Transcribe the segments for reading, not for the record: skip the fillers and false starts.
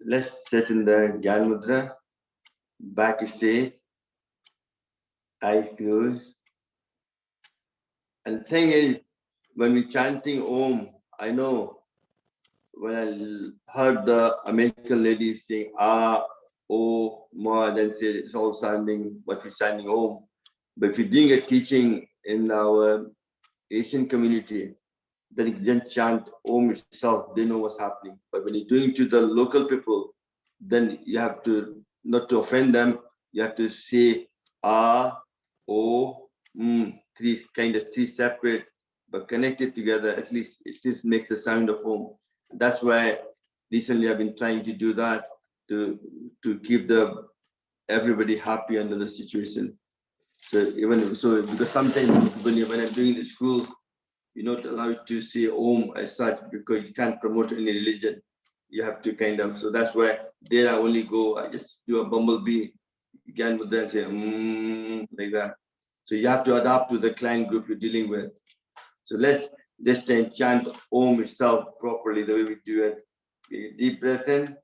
let's sit in the Gyan Mudra, back straight, eyes closed. And the thing is, when we're chanting Om, I know when I heard the American ladies saying Ah, O, Ma, then say it's all sounding what we're chanting Om. But if you're doing a teaching in our Asian community, then you can chant Om itself, they know what's happening. But when you're doing to the local people, then you have to, not to offend them, you have to say Ah, O, three separate, but connected together. At least it just makes a sound of Om. That's why recently I've been trying to do that to keep everybody happy under the situation. So because sometimes when I'm doing the school, you're not allowed to say Om as such because you can't promote any religion. You have to so that's why there I only go, I just do a bumblebee. You can then say like that. So you have to adapt to the client group you're dealing with. So let's this time chant Om itself properly the way we do it. Okay, deep breath in.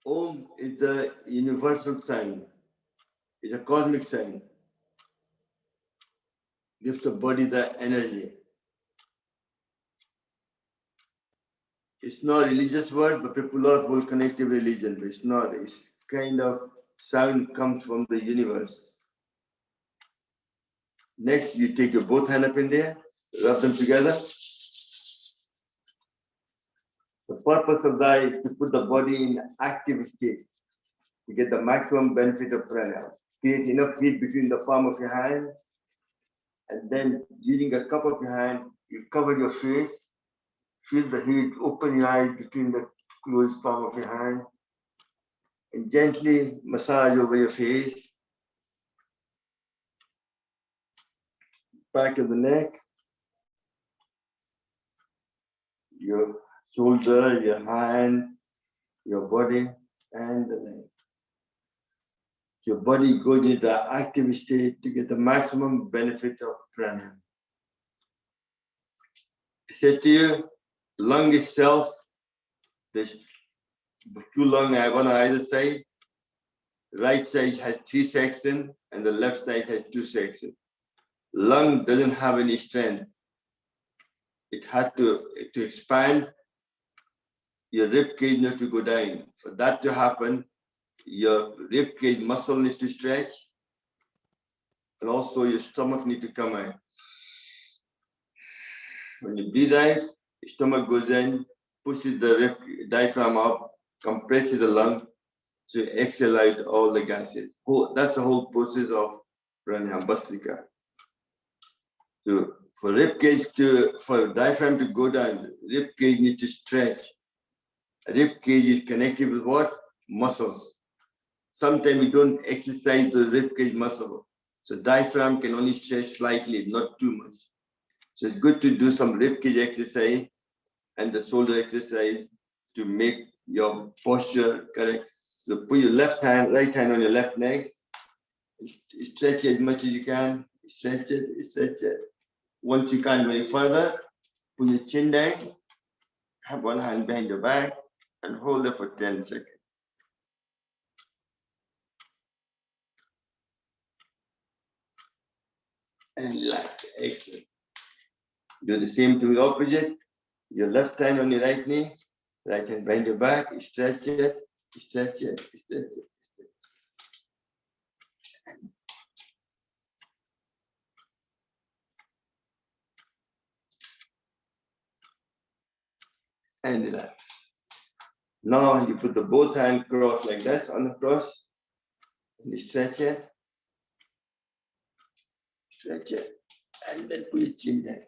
Om is the universal sign. It's a cosmic sign. Gives the body the energy. It's not a religious word, but people will connect with religion. But it's not. It's kind of sound comes from the universe. Next, you take your both hands up in there, rub them together. The purpose of that is to put the body in active state. You get the maximum benefit of pranayam. Create enough heat between the palm of your hand, and then using a cup of your hand, you cover your face, feel the heat, open your eyes between the closed palm of your hand, and gently massage over your face, back of the neck, your shoulder, your hand, your body, and the leg. Your body goes into the active state to get the maximum benefit of pranayam. I said to you, lung itself, there's two lungs, I have one on either side. Right side has 3 sections and the left side has 2 sections. Lung doesn't have any strength. It had to expand. Your rib cage needs to go down. For that to happen, your rib cage muscle needs to stretch, and also your stomach needs to come out. When you breathe out, your stomach goes in, pushes the diaphragm up, compresses the lung, to exhale out all the gases. That's the whole process of pranayam, Bhastrika. So for diaphragm to go down, rib cage needs to stretch. Rib cage is connected with what? Muscles. Sometimes we don't exercise the rib cage muscle. So diaphragm can only stretch slightly, not too much. So it's good to do some rib cage exercise and the shoulder exercise to make your posture correct. So put your right hand on your left neck, stretch it as much as you can, stretch it. Once you can't go any further, put your chin down, have one hand behind your back, and hold it for 10 seconds. And relax, excellent. Do the same to the opposite. Your left hand on your right knee, right hand behind your back, stretch it, stretch it, stretch it. and relax. Now you put the both hand cross like this on the cross, and you stretch it, and then put your chin down.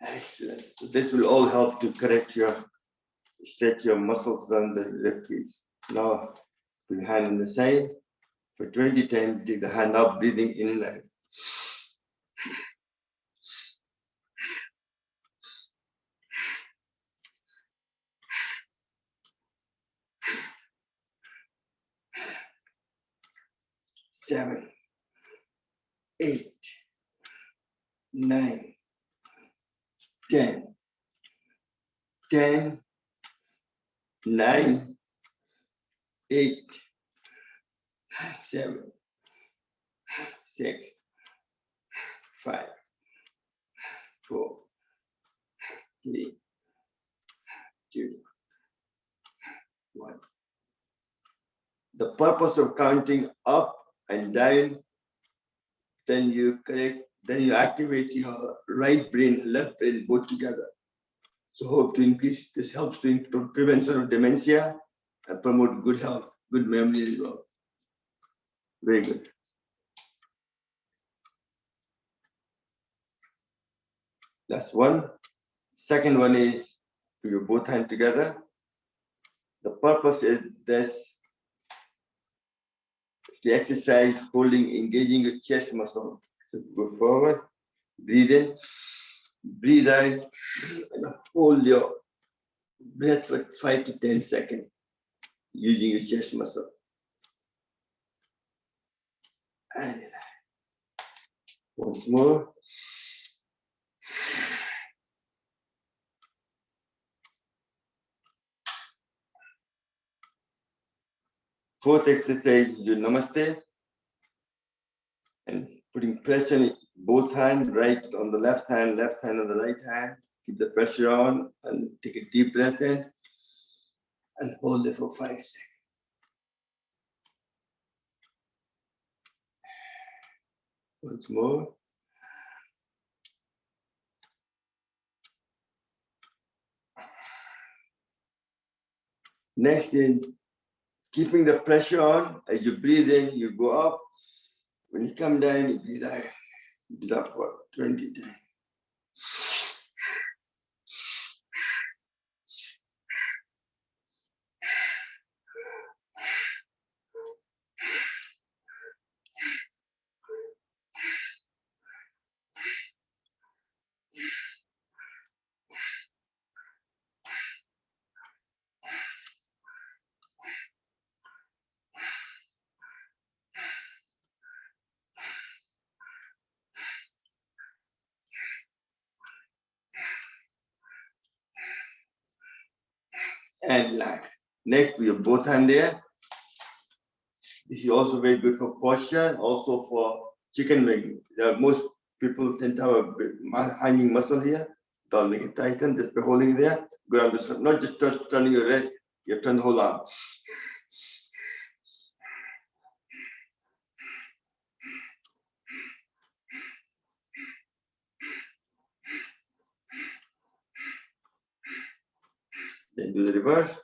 Excellent. So this will all help to correct stretch your muscles on the rib cage. Now, put your hand on the side. For 20 times, take the hand up, breathing in and out. 7, 8, 9, 10, 10, 9, 8, 7, 6, 5, 4, 3, 2, 1. The purpose of counting up and down, then you activate your right brain, left brain both together. So hope to increase, this helps to prevention of dementia and promote good health, good memory as well. Very good. That's one. Second one is put your both hands together. The purpose is this, the exercise holding, engaging your chest muscle. So go forward, breathe in, breathe out, and hold your breath for 5 to 10 seconds using your chest muscle. And once more. Fourth exercise, you do namaste and putting pressure in both hands, right on the left hand on the right hand. Keep the pressure on and take a deep breath in and hold it for 5 seconds. Once more. Next is keeping the pressure on. As you breathe in, you go up. When you come down, you breathe out. Do that for 20 times. And relax. Next, put your both hand there. This is also very good for posture, also for chicken wing. Most people tend to have a big hanging muscle here. Don't make it tighten, just by holding there. Go on the, not just turning your wrist, you turn the whole arm. Then do the reverse.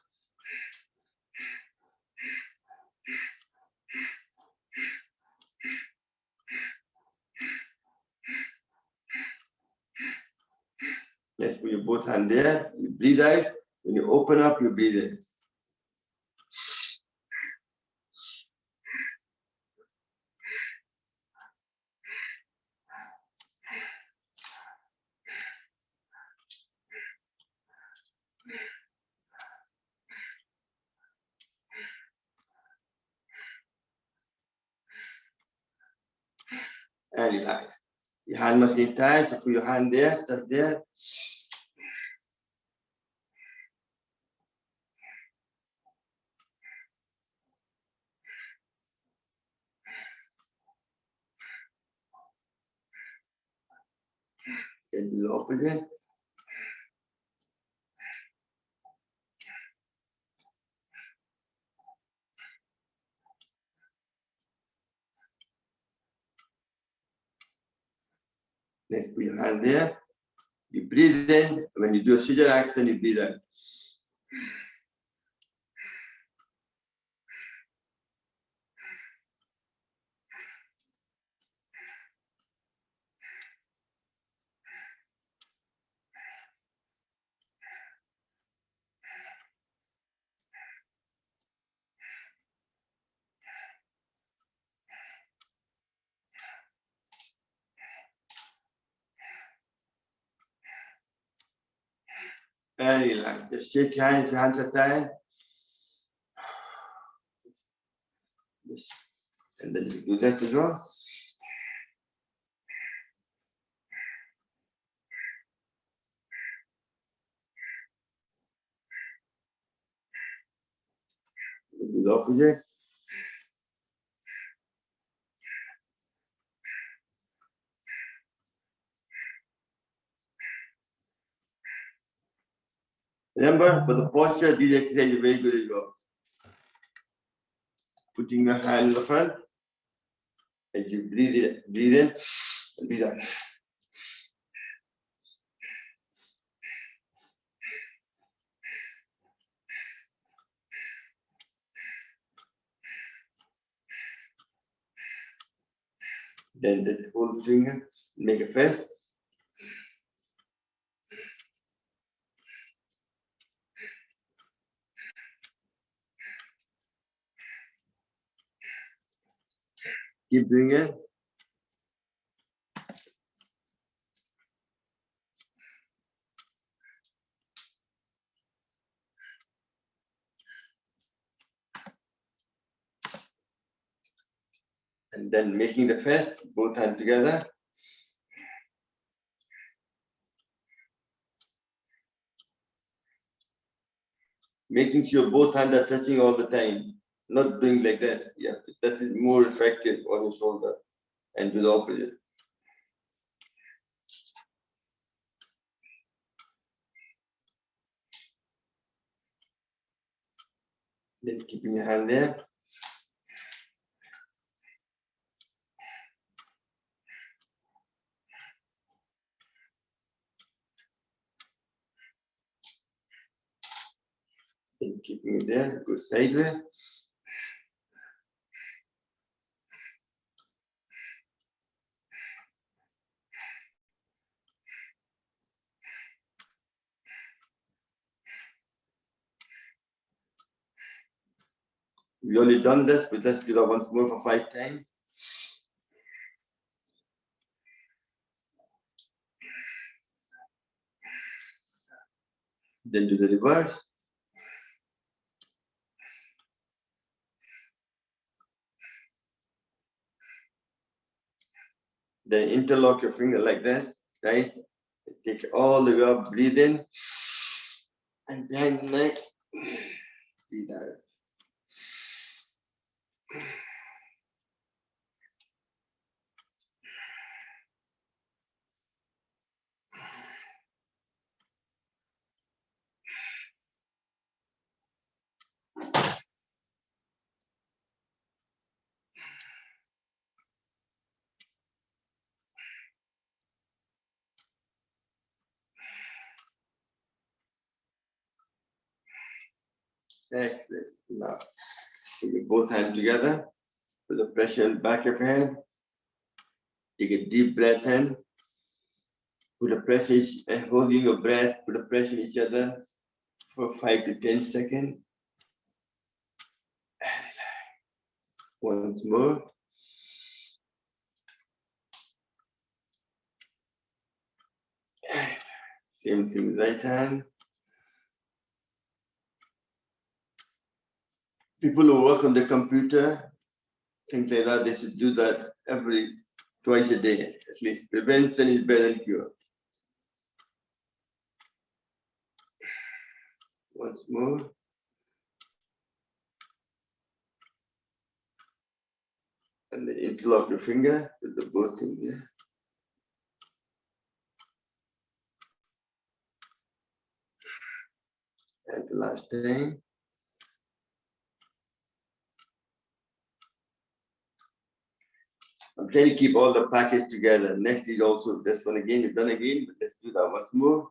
Yes, put your both hand there, you breathe out. When you open up, you breathe in. And relax. Your hand must be tight, so put your hand there, touch there. And do the opposite. Next, put your hand there. You breathe in. When you do a sijara action, you breathe out. And relax. Just shake your hand if your hands are tired. Yes. And then you do this as well. Do the opposite. Remember, for the posture, these exercises are very good as well. Putting your hand in the front. As you breathe in, and breathe out. Then the whole finger, make a fist. Keep doing it. And then making the fist, both hands together. Making sure both hands are touching all the time. Not doing like that. Yeah, that is more effective on your shoulder. And do the opposite. Then keeping your hand there. Then keeping it there, go sideways. We only done this, but let's do that once more for 5 times. Then do the reverse. Then interlock your finger like this, right? Take it all the way up, breathe in. And then neck, breathe out. Excellent. Now, put your both hands together. Put the pressure on the back of your hand. Take a deep breath in. Put the pressure, holding your breath, put the pressure on each other for 5 to 10 seconds. Once more. Same thing with right hand. People who work on the computer, things like that, they should do that twice a day, at least. Prevention is better than cure. Once more. And then interlock your finger with the both in there. And the last time. can you keep all the package together? Next is also this one again, you've done again, but let's do that once more.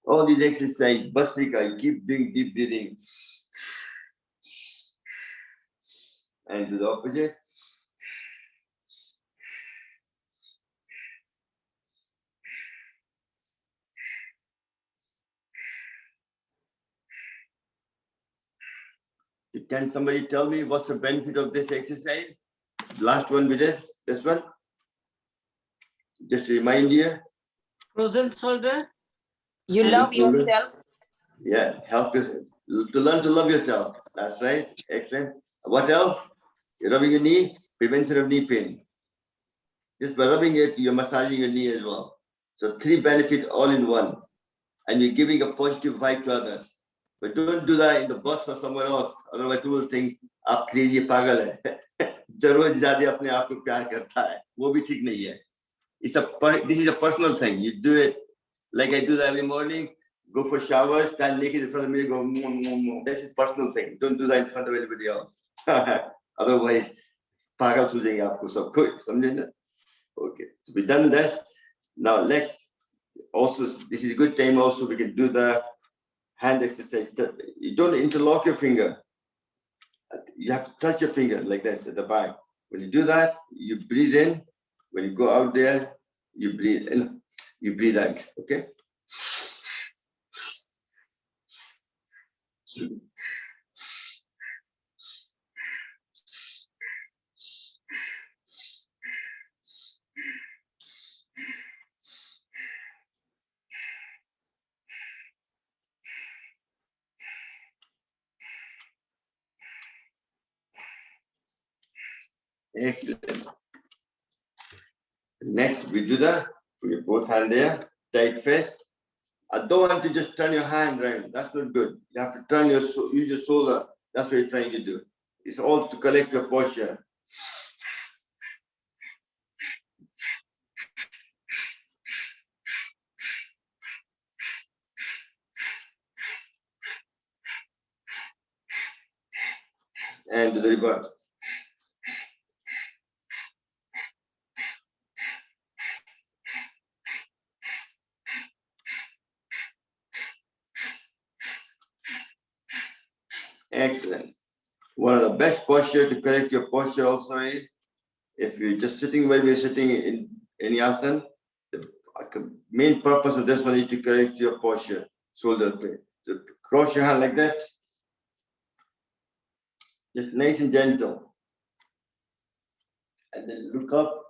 All these exercises, Bhastrika, you keep doing deep breathing. And do the opposite. Can somebody tell me what's the benefit of this exercise? Last one we did, this one. Just to remind you. Frozen shoulder. You love yourself. Yeah, help yourself. To learn to love yourself. That's right. Excellent. What else? You're rubbing your knee, prevention of knee pain. Just by rubbing it, you're massaging your knee as well. So 3 benefits all in one. And you're giving a positive vibe to others. But don't do that in the bus or somewhere else. Otherwise, people will think, "Aap crazy pagal hai." जरूर ज़्यादा अपने आप को प्यार करता है, वो भी ठीक नहीं है. This is a personal thing. You do it like I do that every morning. Go for showers, stand naked in front of me, go. This is personal thing. Don't do that in front of anybody else. Otherwise, पागल सूझेंगे आपको सब कुछ, समझे ना? Okay, so we've done this. Now let's also. This is a good time. Also, we can do the hand exercise. You don't interlock your finger. You have to touch your finger like this at the back. When you do that, you breathe in. When you go out there, you breathe in, you breathe out. Okay? Excellent. Next, we do that. Put your both hand there, tight fist. I don't want to just turn your hand around. That's not good. You have to turn use your shoulder. That's what you're trying to do. It's all to collect your posture. And do the reverse. Excellent. One of the best posture to correct your posture also is if you're just sitting where we're sitting in any asana, the main purpose of this one is to correct your posture, shoulder pain. So cross your hand like that, just nice and gentle. And then look up,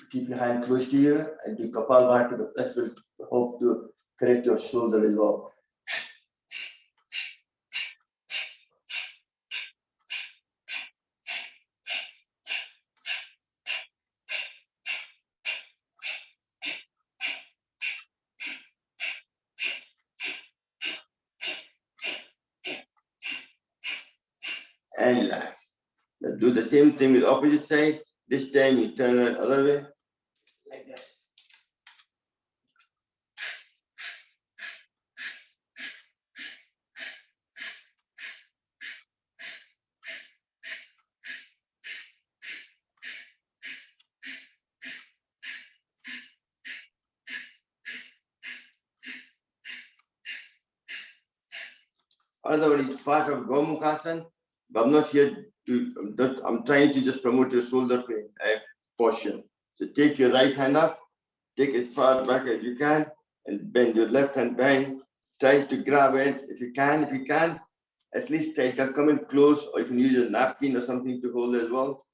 keep your hand close to you and do Kapalbhati, but that's will hope to correct your shoulder as well. And relax. Now do the same thing with opposite side. This time you turn it other way, like this. Other one is part of Gomukhasana, but I'm not here to, I'm trying to just promote your shoulder pain posture. So take your right hand up, take as far back as you can, and bend your left hand behind. Try to grab it if you can. If you can, at least try to come in close, or you can use a napkin or something to hold as well.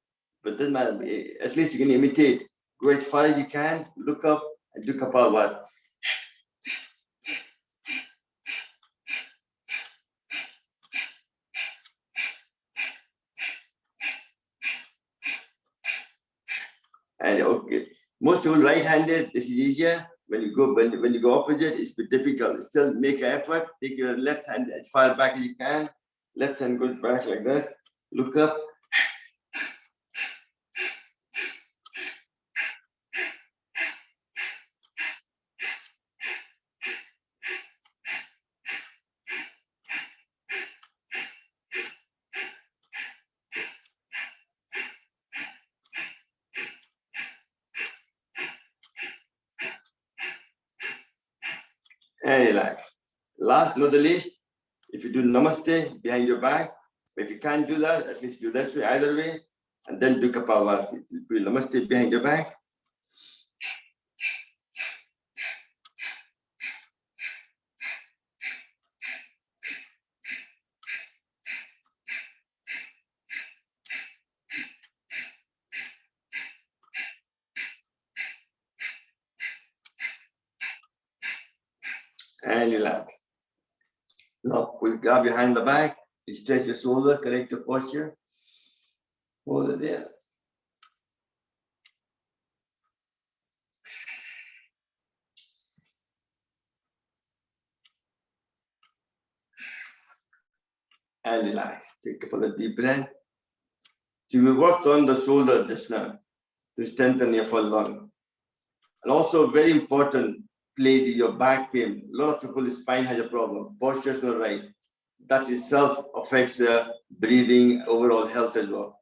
But doesn't matter. At least you can imitate. Go as far as you can, look up, and do Kapalbhati. And okay, most people right-handed. This is easier. When you go opposite, it's a bit difficult. Still make an effort. Take your left hand as far back as you can. Left hand goes back like this. Look up. and relax. Last not the least, if you do namaste behind your back, if you can't do that, at least do this way, either way, and then do Kapalbhati. Do namaste behind your back. And relax. Now, we'll grab behind the back, stretch your shoulder, correct your posture. Hold it there. And relax. Take a couple of deep breaths. So we worked on the shoulder just now to strengthen your full lung. And also very important, place your back pain. A lot of people's spine has a problem. Posture is not right. That itself affects breathing, overall health as well.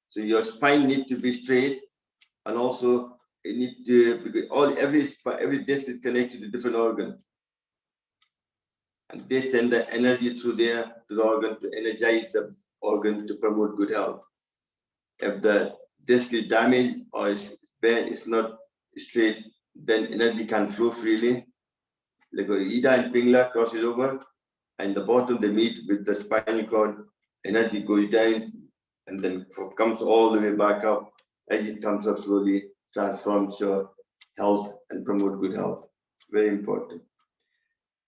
So your spine needs to be straight, and also it needs to, because every disc is connected to different organ, and they send the energy through there to the organ to energize the organ to promote good health. If the disc is damaged or is not straight, then energy can flow freely. Like Ida and Pingla crosses over, and the bottom they meet with the spinal cord, energy goes down and then comes all the way back up. As it comes up slowly, transforms your health and promote good health. Very important.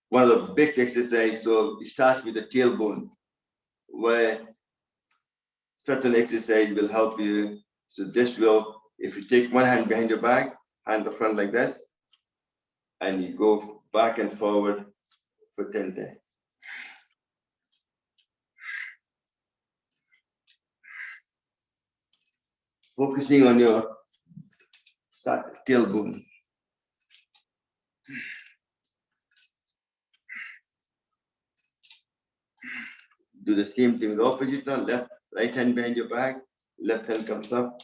One of the best exercises, so it starts with the tailbone, where certain exercise will help you. So this will, if you take one hand behind your back, hand the front like this, and you go back and forward for 10 times. Focusing on your tailbone. Do the same thing with the opposite one, right hand behind your back, left hand comes up.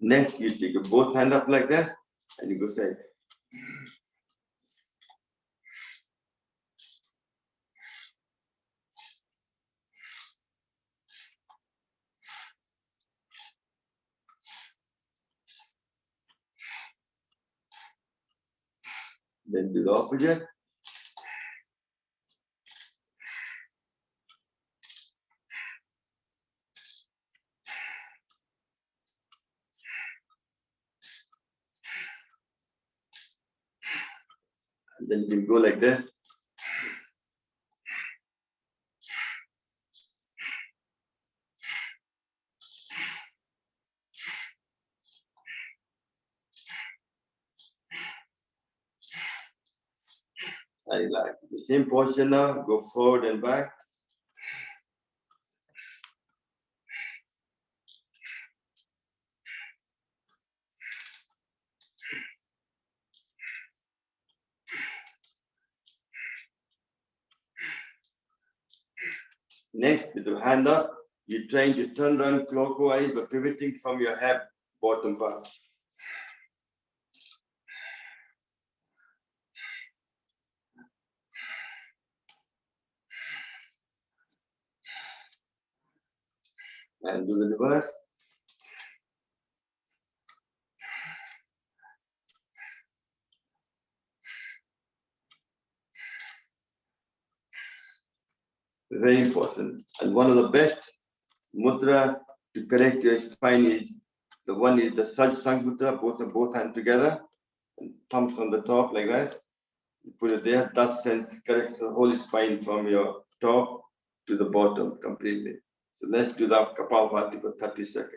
Next, you take both hands up like that, and you go side. Then do the opposite. And then you can go like this. I like the same posture now, go forward and back. Next, with your hand up, you're trying to turn around clockwise, but pivoting from your hip, bottom part. And do the reverse. Very important. And one of the best mudra to correct your spine is the Sajjang mudra, both hands together, and thumbs on the top like this. You put it there, that sense corrects the whole spine from your top to the bottom completely. So let's do that Kapalbhati for 30 seconds.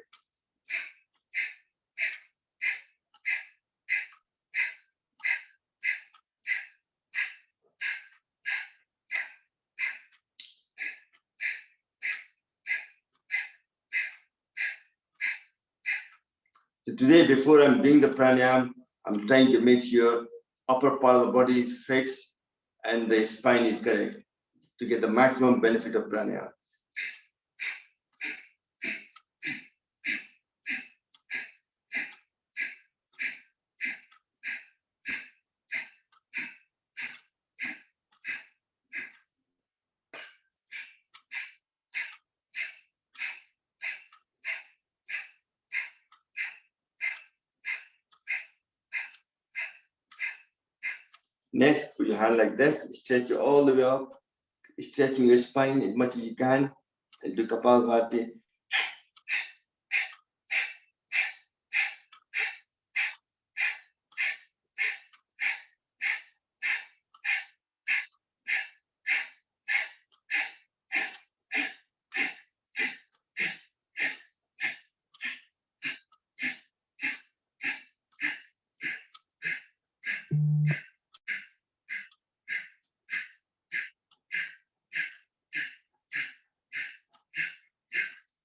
So today, before I'm doing the pranayam, I'm trying to make sure upper part of the body is fixed and the spine is correct to get the maximum benefit of pranayama. Next, put your hand like this, stretch it all the way up, stretching your spine as much as you can, and do Kapalbhati.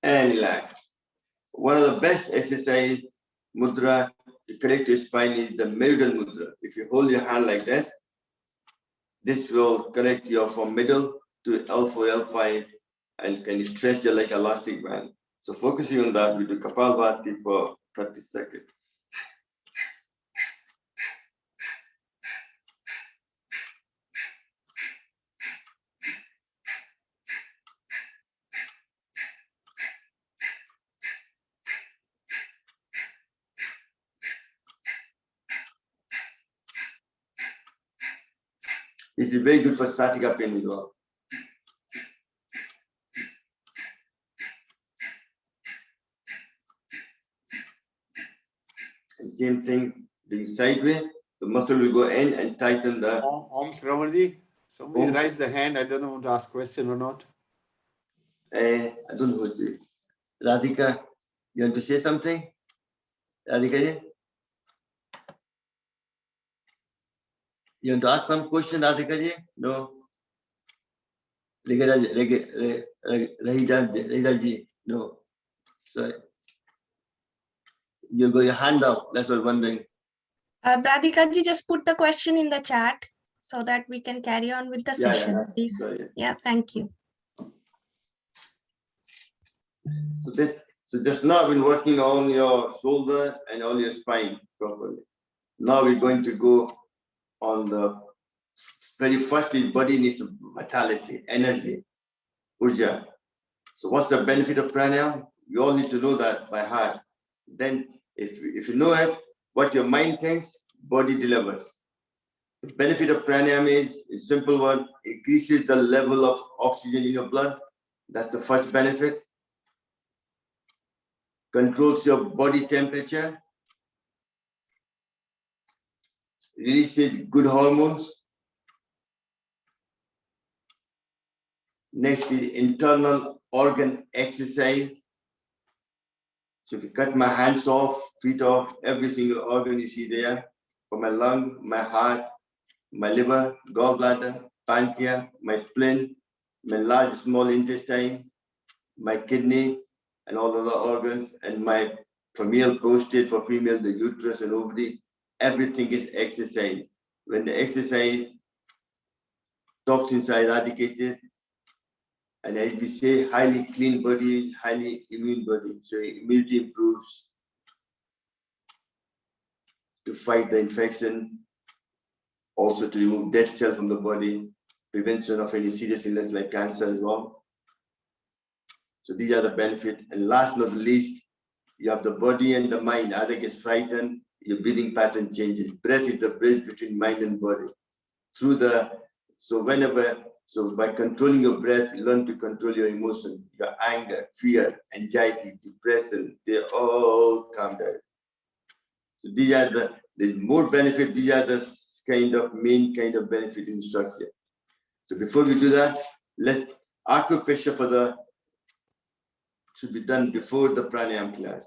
And relax. One of the best exercise mudra to correct your spine is the meridian mudra. If you hold your hand like this will correct you from middle to L4, L5, and can stretch it like elastic band. So focusing on that, we do Kapalbhati for 30 seconds. This is very good for sciatica pain as well. And same thing, doing sideways, the muscle will go in and tighten the... Om Sravarji, somebody raised the hand. I don't know to ask question or not. I don't know what to... Radhika, you want to say something? Radhika, you want to ask some question, Radhika ji? No. Rahida ji, no. Sorry. You got your hand up. That's what I'm wondering. Radhika ji, just put the question in the chat so that we can carry on with the session, please. Sorry. Yeah, thank you. So just now I've been working on your shoulder and on your spine properly. Now we're going to go on the very first is body needs vitality, energy, urja. So what's the benefit of pranayama? You all need to know that by heart. Then if you know it, what your mind thinks, body delivers. The benefit of pranayama is a simple one, increases the level of oxygen in your blood. That's the first benefit. Controls your body temperature, releases good hormones. Next is internal organ exercise. So if you cut my hands off, feet off, every single organ you see there, from my lung, my heart, my liver, gallbladder, pancreas, my spleen, my large small intestine, my kidney, and all other organs, and my for male prostate, for female the uterus and ovary, everything is exercise. When the exercise, toxins are eradicated, and as we say, highly clean body is highly immune body. So immunity improves to fight the infection, also to remove dead cells from the body, prevention of any serious illness like cancer as well. So these are the benefits. And last but not least, you have the body and the mind. Either gets frightened, your breathing pattern changes. Breath is the bridge between mind and body. So by controlling your breath, you learn to control your emotion, your anger, fear, anxiety, depression, they all calm down. So there's more benefit. These are the main kind of benefit in structure. So before we do that, acupressure should be done before the pranayam class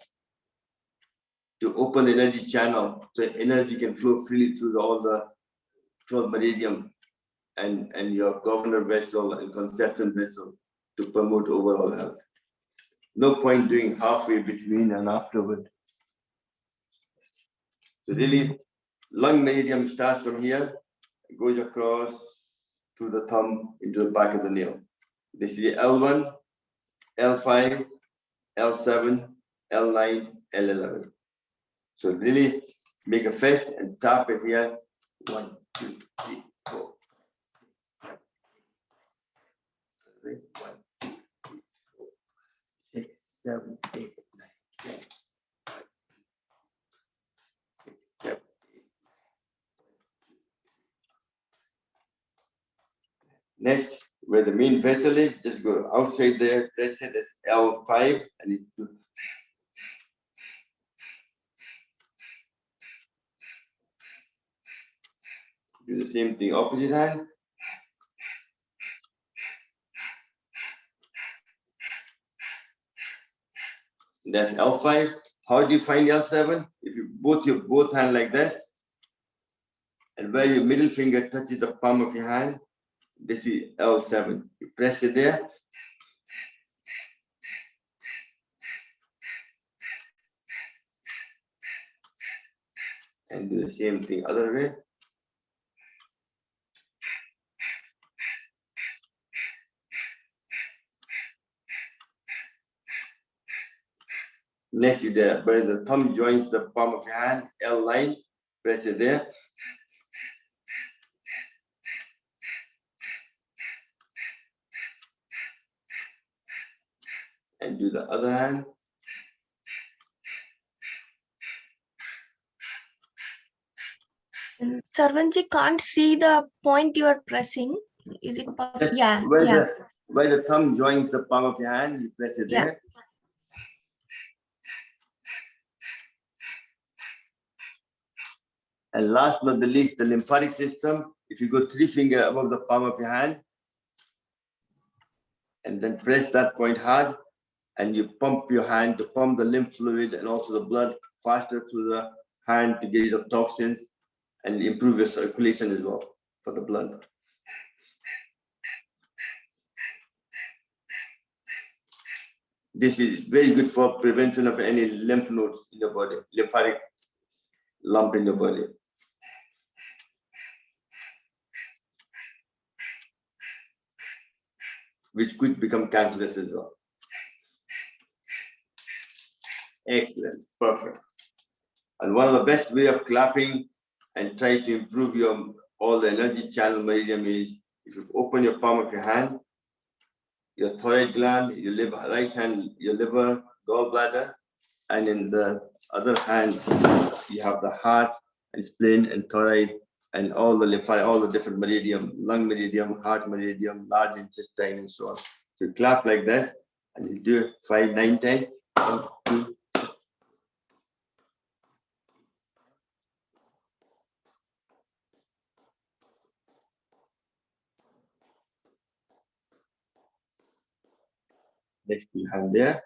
to open the energy channel so energy can flow freely through all the 12 meridian and your governor vessel and conception vessel to promote overall health. No point doing halfway between and afterward. So really, lung meridian starts from here, goes across, through the thumb into the back of the nail. This is L1, L5, L7, L9, L11. So really make a fist and tap it here. 1, 2, 3, 4, 7, 1, 2, 3, 4, 6, 7, 8, 9, 10. 6, 7, 8. Next, where the main vessel is, just go outside there, press it as L5 and it will. Do the same thing, opposite hand. That's L5. How do you find L7? If you both hand like this, and where your middle finger touches the palm of your hand, this is L7. You press it there. And do the same thing other way. Next is there, where the thumb joins the palm of your hand, L9, press it there. And do the other hand. Sarvanji can't see the point you are pressing. Is it possible? Just Yeah, where the thumb joins the palm of your hand, you press it Yeah. there. And last but not the least, the lymphatic system. If you go 3 fingers above the palm of your hand, and then press that point hard, and you pump your hand to pump the lymph fluid and also the blood faster through the hand to get rid of toxins and improve your circulation as well for the blood. This is very good for prevention of any lymph nodes in your body, lymphatic lump in your body. Which could become cancerous as well. Excellent, perfect. And one of the best way of clapping and try to improve your all the energy channel meridian is if you open your palm of your hand, your thyroid gland, your liver, right hand, your liver, gallbladder, and in the other hand, you have the heart and spleen and thyroid and all the lymphatic, all the different meridian, lung meridian, heart meridian, large intestine, and so on. So clap like this, and you do 5, 9, 10. 1, 2. Next hand there.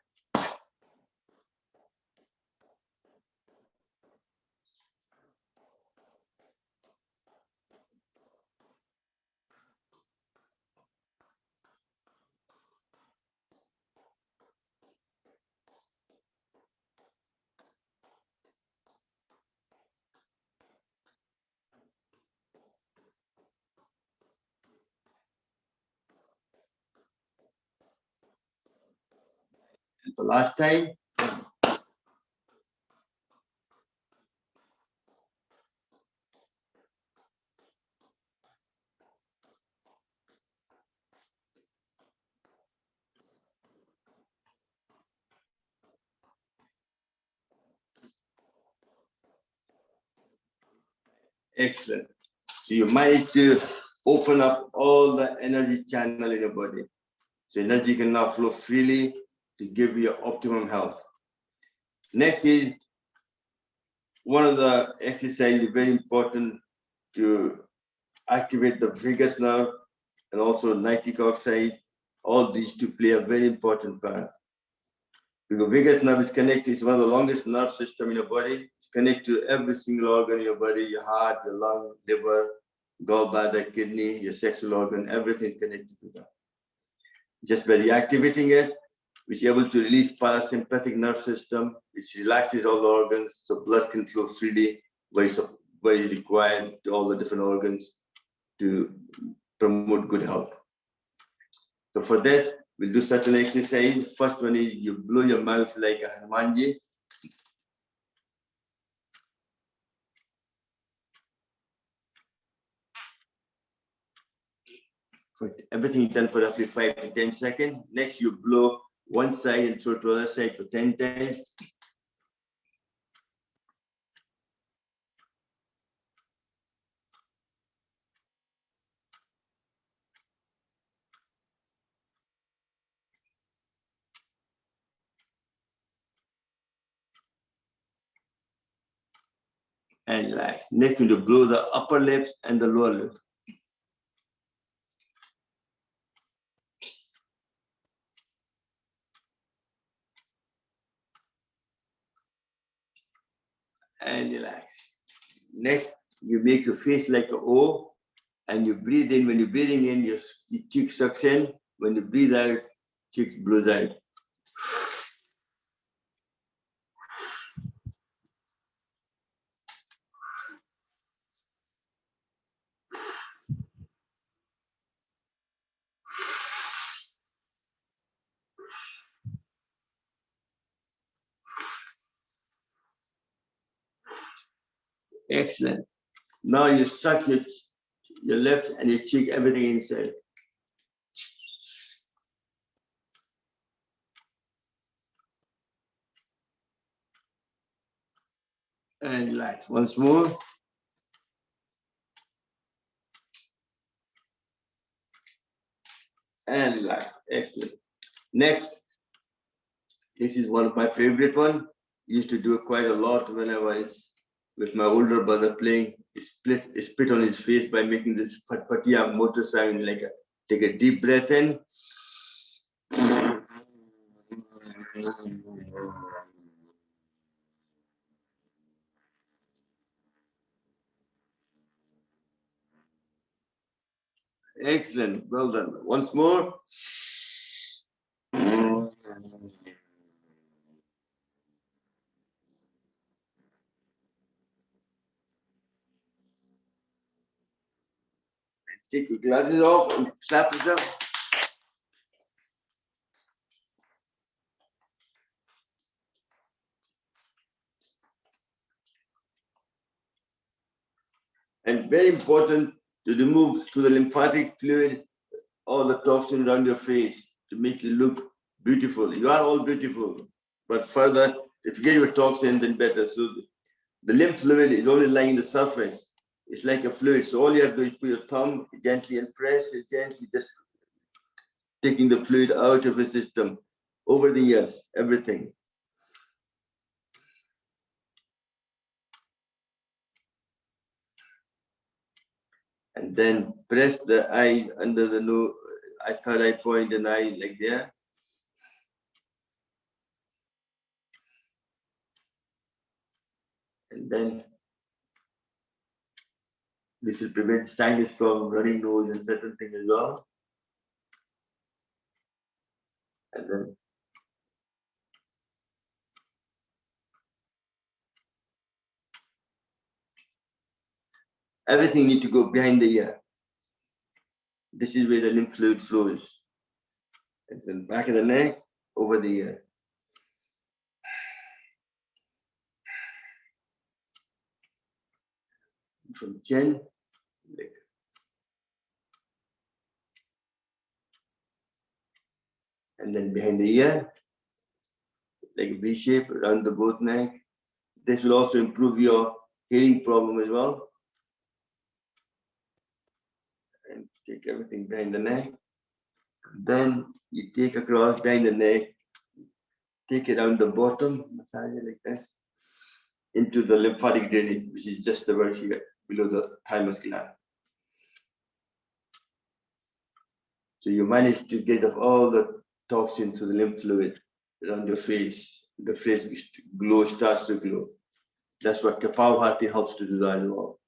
And the last time. Excellent. So you manage to open up all the energy channel in your body. So energy can now flow freely to give you optimum health. Next is one of the exercises very important to activate the vagus nerve and also nitric oxide. All these to play a very important part. Because vagus nerve is connected, it's one of the longest nerve system in your body. It's connected to every single organ in your body, your heart, your lung, liver, gallbladder, kidney, your sexual organ, everything is connected to that. Just by reactivating it, which is able to release parasympathetic nerve system, which relaxes all the organs, so blood can flow freely, very required to all the different organs to promote good health. So for this, we'll do such an exercise. First one is you blow your mouth like a Hanumanji. For everything done for roughly 5 to 10 seconds. Next, you blow one side and throw to the other side for 10 times. And relax. Next, you blow the upper lips and the lower lip. And relax. Next, you make your face like an O, and you breathe in. When you're breathing in, your cheek sucks in. When you breathe out, cheeks blows out. Excellent. Now you suck your lips and your cheek, everything inside. And relax. Once more. And relax. Excellent. Next, this is one of my favorite one. Used to do it quite a lot when I was with my older brother playing. He spit on his face by making this Pranayam motor sound, like take a deep breath in. Excellent. Well done. Once more. Take your glasses off and slap yourself. And very important to remove to the lymphatic fluid all the toxins around your face to make you look beautiful. You are all beautiful, but further, if you get your toxin, then better. So the lymph fluid is only lying on the surface. It's like a fluid. So all you have to do is put your thumb gently and press it gently, just taking the fluid out of the system over the years, everything. And then press the eye under the nose, third eye point and eye like there. And then this will prevent sinus problem, running nose and certain things as well. And then everything needs to go behind the ear. This is where the lymph fluid flows. And then back of the neck, over the ear. From chin, like, and then behind the ear, like a V shape around the both neck. This will also improve your hearing problem as well. And take everything behind the neck. Then you take across behind the neck, take it around the bottom, massage it like this, into the lymphatic drainage, which is just about here, below the thymus gland. So you manage to get off all the toxin to the lymph fluid around your face. The face starts to glow. That's what Kapalbhati helps to do that as well.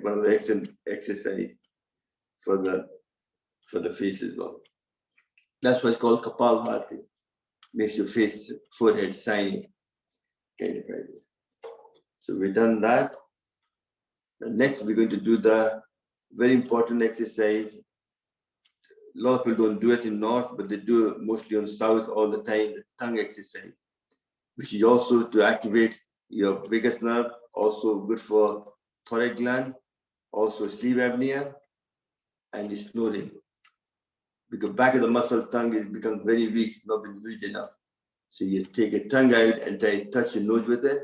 One of the excellent exercise for the face as well. That's what's called Kapalbhati. Makes your face, forehead shiny. Kind of idea. So we've done that. And next we're going to do the very important exercise lot of people don't do it in north, but they do it mostly on south all the time, the tongue exercise, which is also to activate your vagus nerve, also good for thyroid gland, also sleep apnea, and snoring. Because back of the muscle tongue is become very weak, not been used enough. So you take a tongue out and try to touch your nose with it.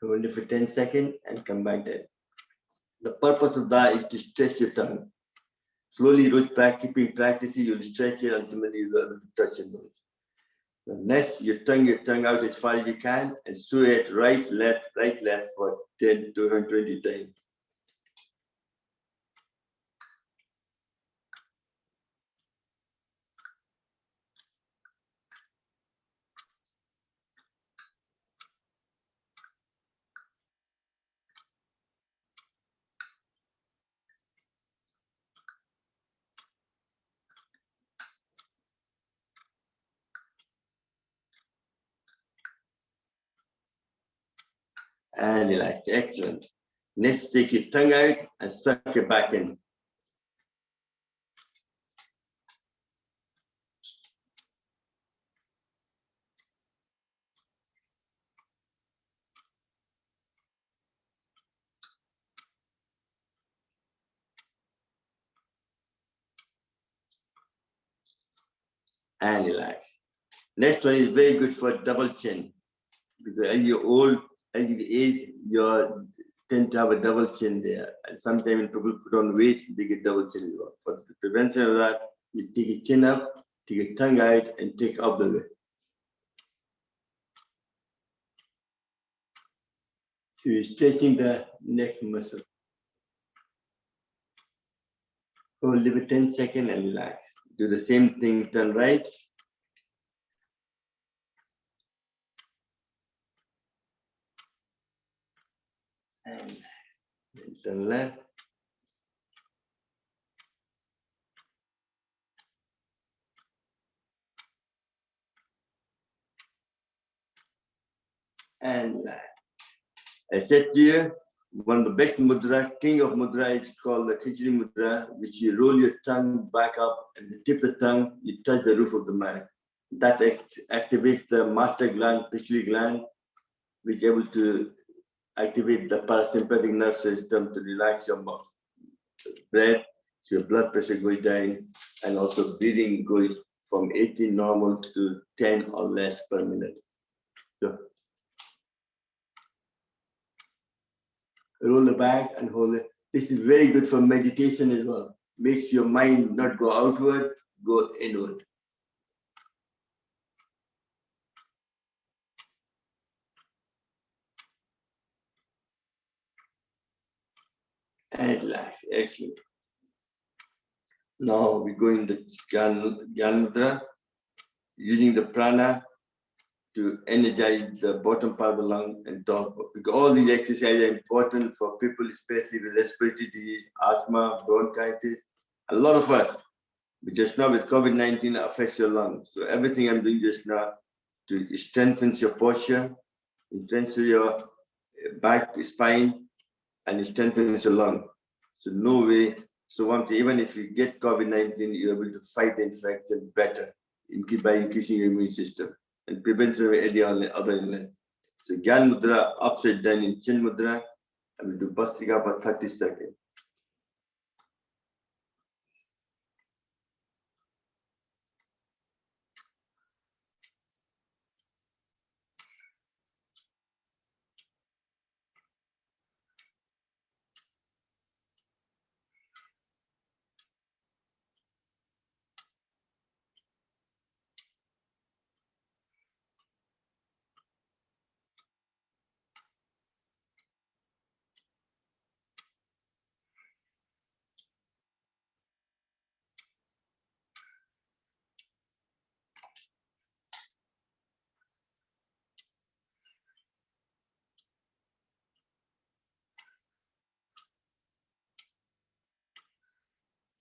Hold it for 10 seconds and come back there. The purpose of that is to stretch your tongue. Slowly, keeping practicing, you'll stretch it, ultimately you'll be able to touch your nose. The next, your tongue out as far as you can and sway it right, left for 10 to 120 times. And relax, excellent. Next, take your tongue out and suck it back in. And relax. Next one is very good for double chin. Because as you're old, as you age, you tend to have a double chin there. And sometimes when people put on weight, they get double chin as well. For the prevention of that, you take your chin up, take your tongue out, and take up the way. So you're stretching the neck muscle. Hold it for 10 seconds and relax. Do the same thing, turn right. And then turn left. And relax. I said to you, one of the best mudra, king of mudra, is called the Khichdi mudra, which you roll your tongue back up and the tip of the tongue, you touch the roof of the mouth. That activates the master gland, pituitary gland, which is able to activate the parasympathetic nerve system to relax your breath, so your blood pressure goes down, and also breathing goes from 18 normal to 10 or less per minute. So, roll the back and hold it. This is very good for meditation as well. Makes your mind not go outward, go inward. And relax, excellent. Now we go in the Gyan Mudra, using the prana to energize the bottom part of the lung and top. Because all these exercises are important for people, especially with respiratory disease, asthma, bronchitis. A lot of us, but just now with COVID-19 affects your lungs. So everything I'm doing just now to strengthen your posture, strengthen your back, spine, and strengthens your lung. So no way. So one thing, even if you get COVID-19, you're able to fight the infection better by increasing your immune system and prevents any other illness. So Gyan Mudra, upside down in Chin Mudra, I will do Bhastrika for 30 seconds.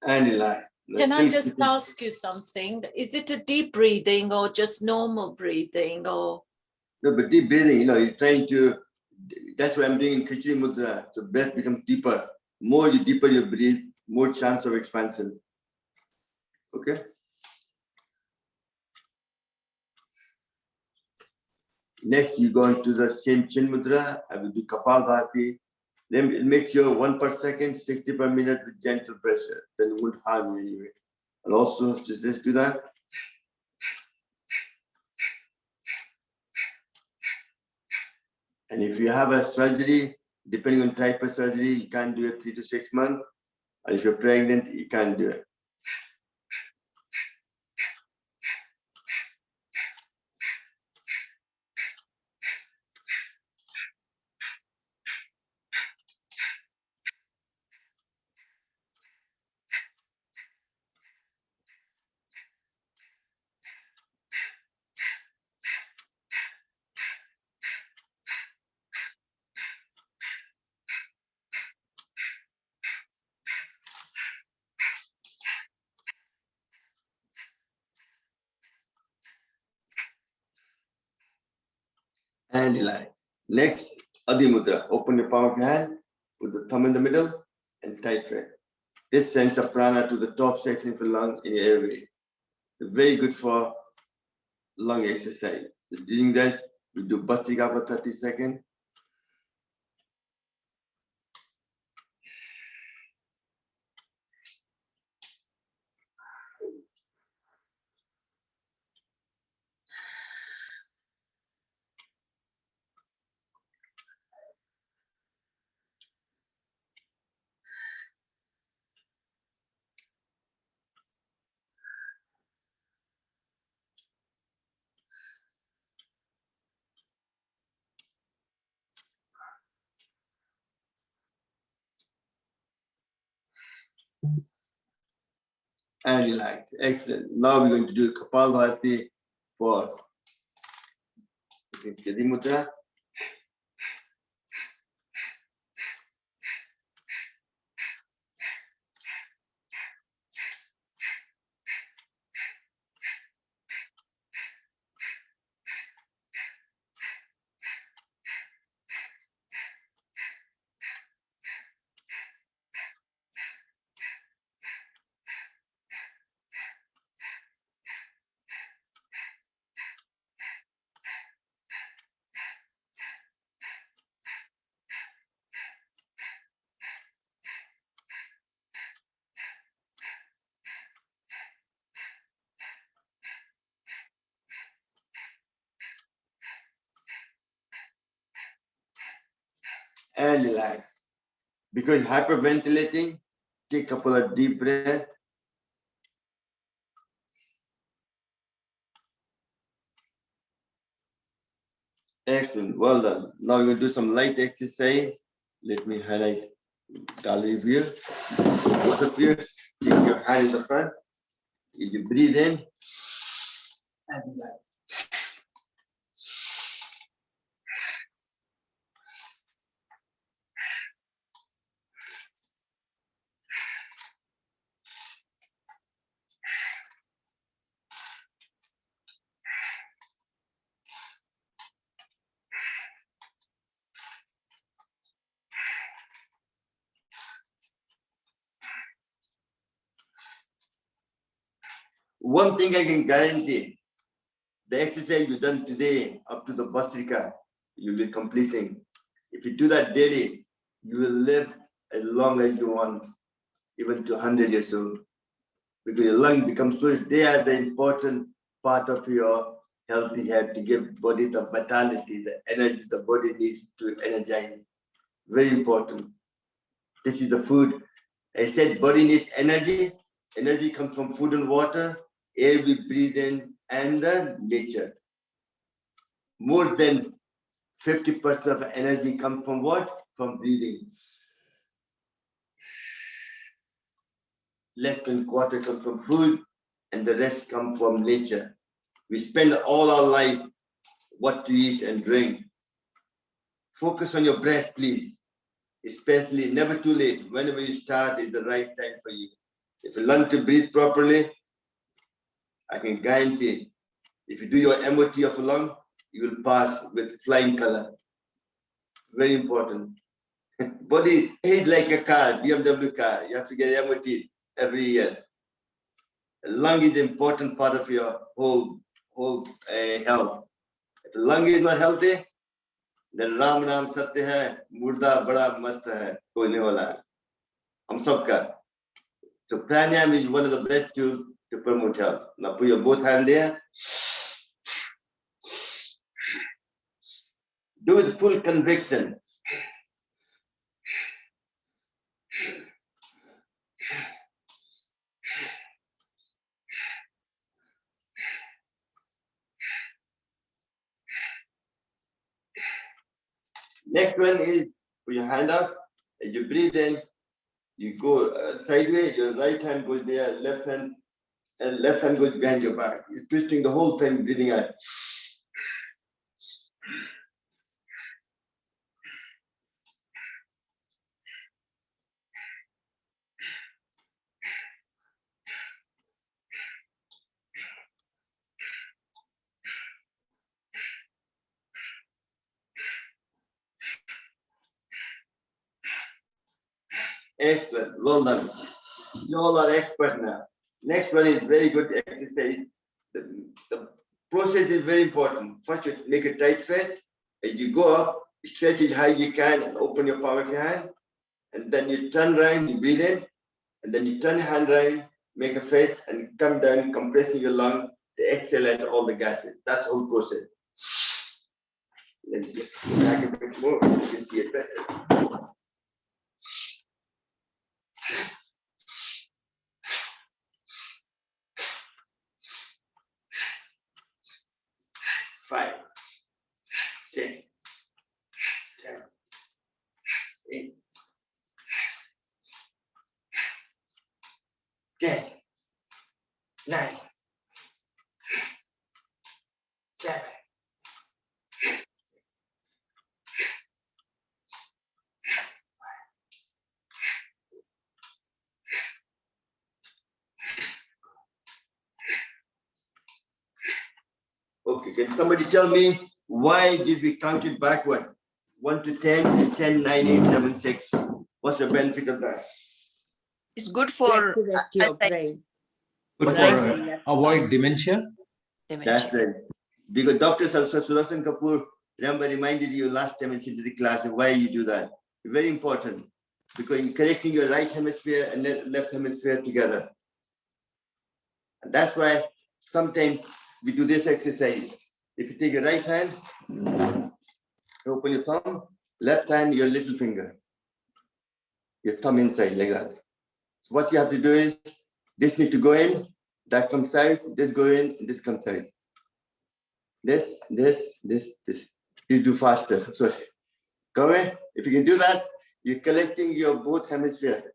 And relax. Can I just ask you something? Is it a deep breathing or just normal breathing or? No, but deep breathing, you're trying to That's why I'm doing in Khichdi Mudra. So breath becomes deeper. More you deeper you breathe, more chance of expansion. Okay. Next, you go into the same Chin Mudra. I will do Kapalbhati. Then make sure 1 per second, 60 per minute with gentle pressure. Then it won't harm you anyway. And also, just do that. And if you have a surgery, depending on type of surgery, you can't do it 3 to 6 months. And if you're pregnant, you can't do it. And relax. Next, Adi Mudra. Open your palm of your hand, put the thumb in the middle, and titrate. This sends a prana to the top section of the lung in your airway. It's very good for lung exercise. So doing this, we do Bhastrika for 30 seconds. And relax. Excellent. Now we're going to do Kapalbhati for Khichdi Mudra. And relax. Because hyperventilating, take a couple of deep breaths. Excellent. Well done. Now we're going to do some light exercise. Let me highlight Dali here. Both of you, take your hand in the front. You breathe in and relax. One thing I can guarantee, the exercise you've done today up to the Bhastrika, you'll be completing. If you do that daily, you will live as long as you want, even to 100 years old. Because your lung becomes so, they are the important part of your healthy health to give body the vitality, the energy the body needs to energize. Very important. This is the food. I said body needs energy. Energy comes from food and water, air we breathe in, and the nature. More than 50% of energy comes from what? From breathing. Less than quarter comes from food, and the rest come from nature. We spend all our life what to eat and drink. Focus on your breath, please. Especially never too late. Whenever you start is the right time for you. If you learn to breathe properly, I can guarantee, if you do your MOT of a lung, you will pass with flying color. very important. Body is like a car, BMW car. You have to get MOT every year. Lung is an important part of your whole health. If the lung is not healthy, then Ram Ram Satya hai, murda bada mast hai, kone wala hai. Hum sabka. So pranayam is one of the best tools to promote health. Now put your both hands there. Do it with full conviction. Next one is put your hand up. As you breathe in, you go sideways. Your right hand goes there, left hand goes behind your back. You're twisting the whole time, breathing out. Excellent. Well done. You all are expert now. Next one is very good exercise. The process is very important. First, you make a tight fist. As you go up, stretch as high as you can and open your palm of your hand. And then you turn around, you breathe in. And then you turn your hand around, make a fist, and come down, compressing your lung to exhale out all the gases. That's the whole process. Let me just go back a bit more. You can see it better. Five, 6, 7, 8, 10, 9, 7. Okay, can somebody tell me why did we count it backward? 1 to 10, and 10, 9, 8, 7, 6. What's the benefit of that? It's good for Activate your brain. Good What's for that? Yes, avoid dementia. That's it. Because Dr. Swadisthan Kapoor, remember, reminded you last time in the class why you do that. Very important. Because you're connecting your right hemisphere and left hemisphere together. And that's why sometimes we do this exercise. If you take your right hand, open your thumb, left hand, your little finger. Your thumb inside like that. So what you have to do is, this need to go in, that comes out, this go in, this comes out. This. You do faster. So come in. If you can do that, you're collecting your both hemisphere.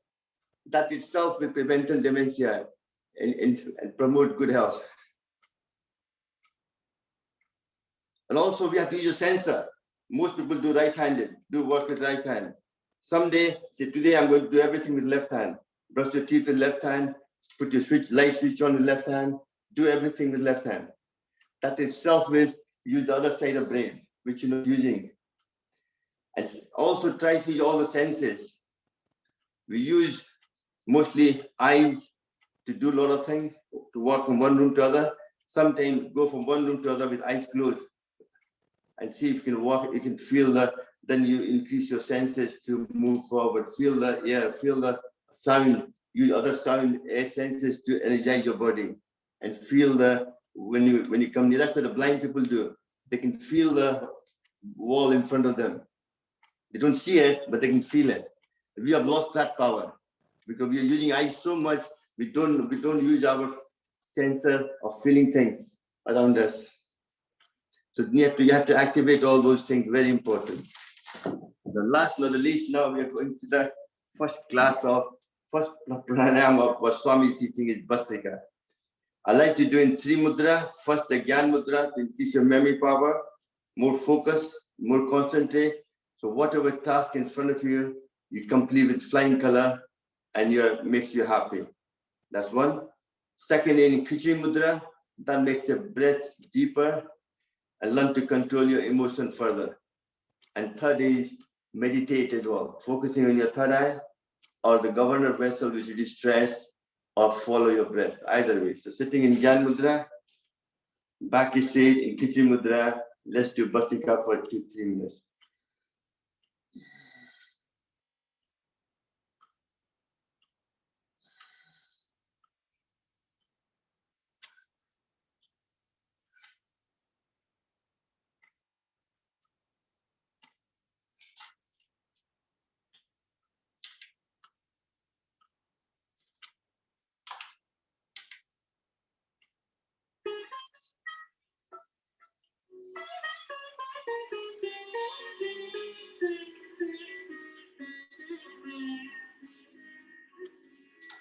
That itself will prevent dementia and promote good health. And also we have to use a sensor. Most people do right-handed, do work with right hand. Someday, say today I'm going to do everything with left hand. Brush your teeth with left hand, put your light switch on with left hand, do everything with left hand. That itself will use the other side of brain, which you're not using. And also try to use all the senses. We use mostly eyes to do a lot of things, to walk from one room to other. Sometimes go from one room to other with eyes closed and see if you can walk, you can feel then you increase your senses to move forward. Feel the air, feel the sound, use other sound air senses to energize your body and feel when you come near. That's what the blind people do. They can feel the wall in front of them. They don't see it, but they can feel it. We have lost that power because we are using eyes so much. We don't use our sensor of feeling things around us. So you have to activate all those things. Very important. The last not the least, now we are going to the first pranayam of what Swami teaching is Bhastrika. I like to do in 3 mudra. First the Gyan mudra to increase your memory power, more focus, more concentrate. So whatever task in front of you, you complete with flying color and makes you happy. That's one. Second, in Khichdi mudra, that makes your breath deeper and learn to control your emotion further. and third is meditate as well, focusing on your third eye or the governor vessel which is distress, or follow your breath, either way. So sitting in Gyan Mudra, back is straight in Kitchen Mudra, let's do Bhatika for 2-3 minutes.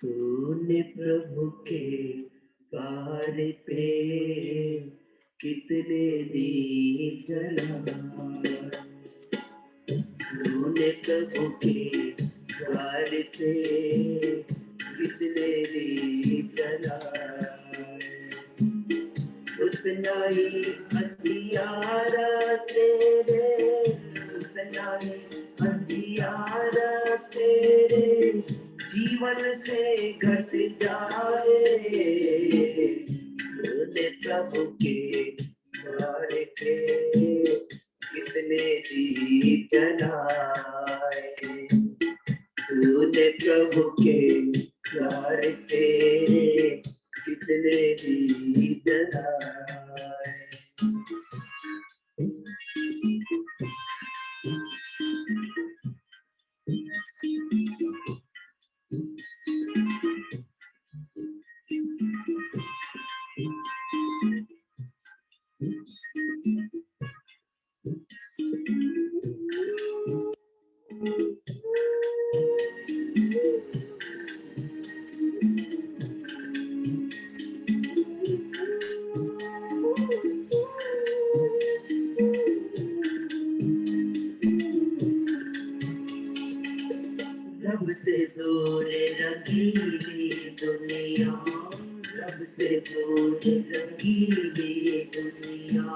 तूने प्रभु के कार्य पे कितने दीप जलाए, तूने प्रभु के कार्य पे कितने दीप जलाए, उतना ही अंधियारा तेरे, उतना ही अंधियारा तेरे जीवन से घट जाए, तूने प्रभु के द्वार पे कितने दीप जलाए, तूने प्रभु के द्वार पे कितने दीप जलाए। रब से दूर रंगीली दुनिया, रब से दूर रंगीली दुनिया,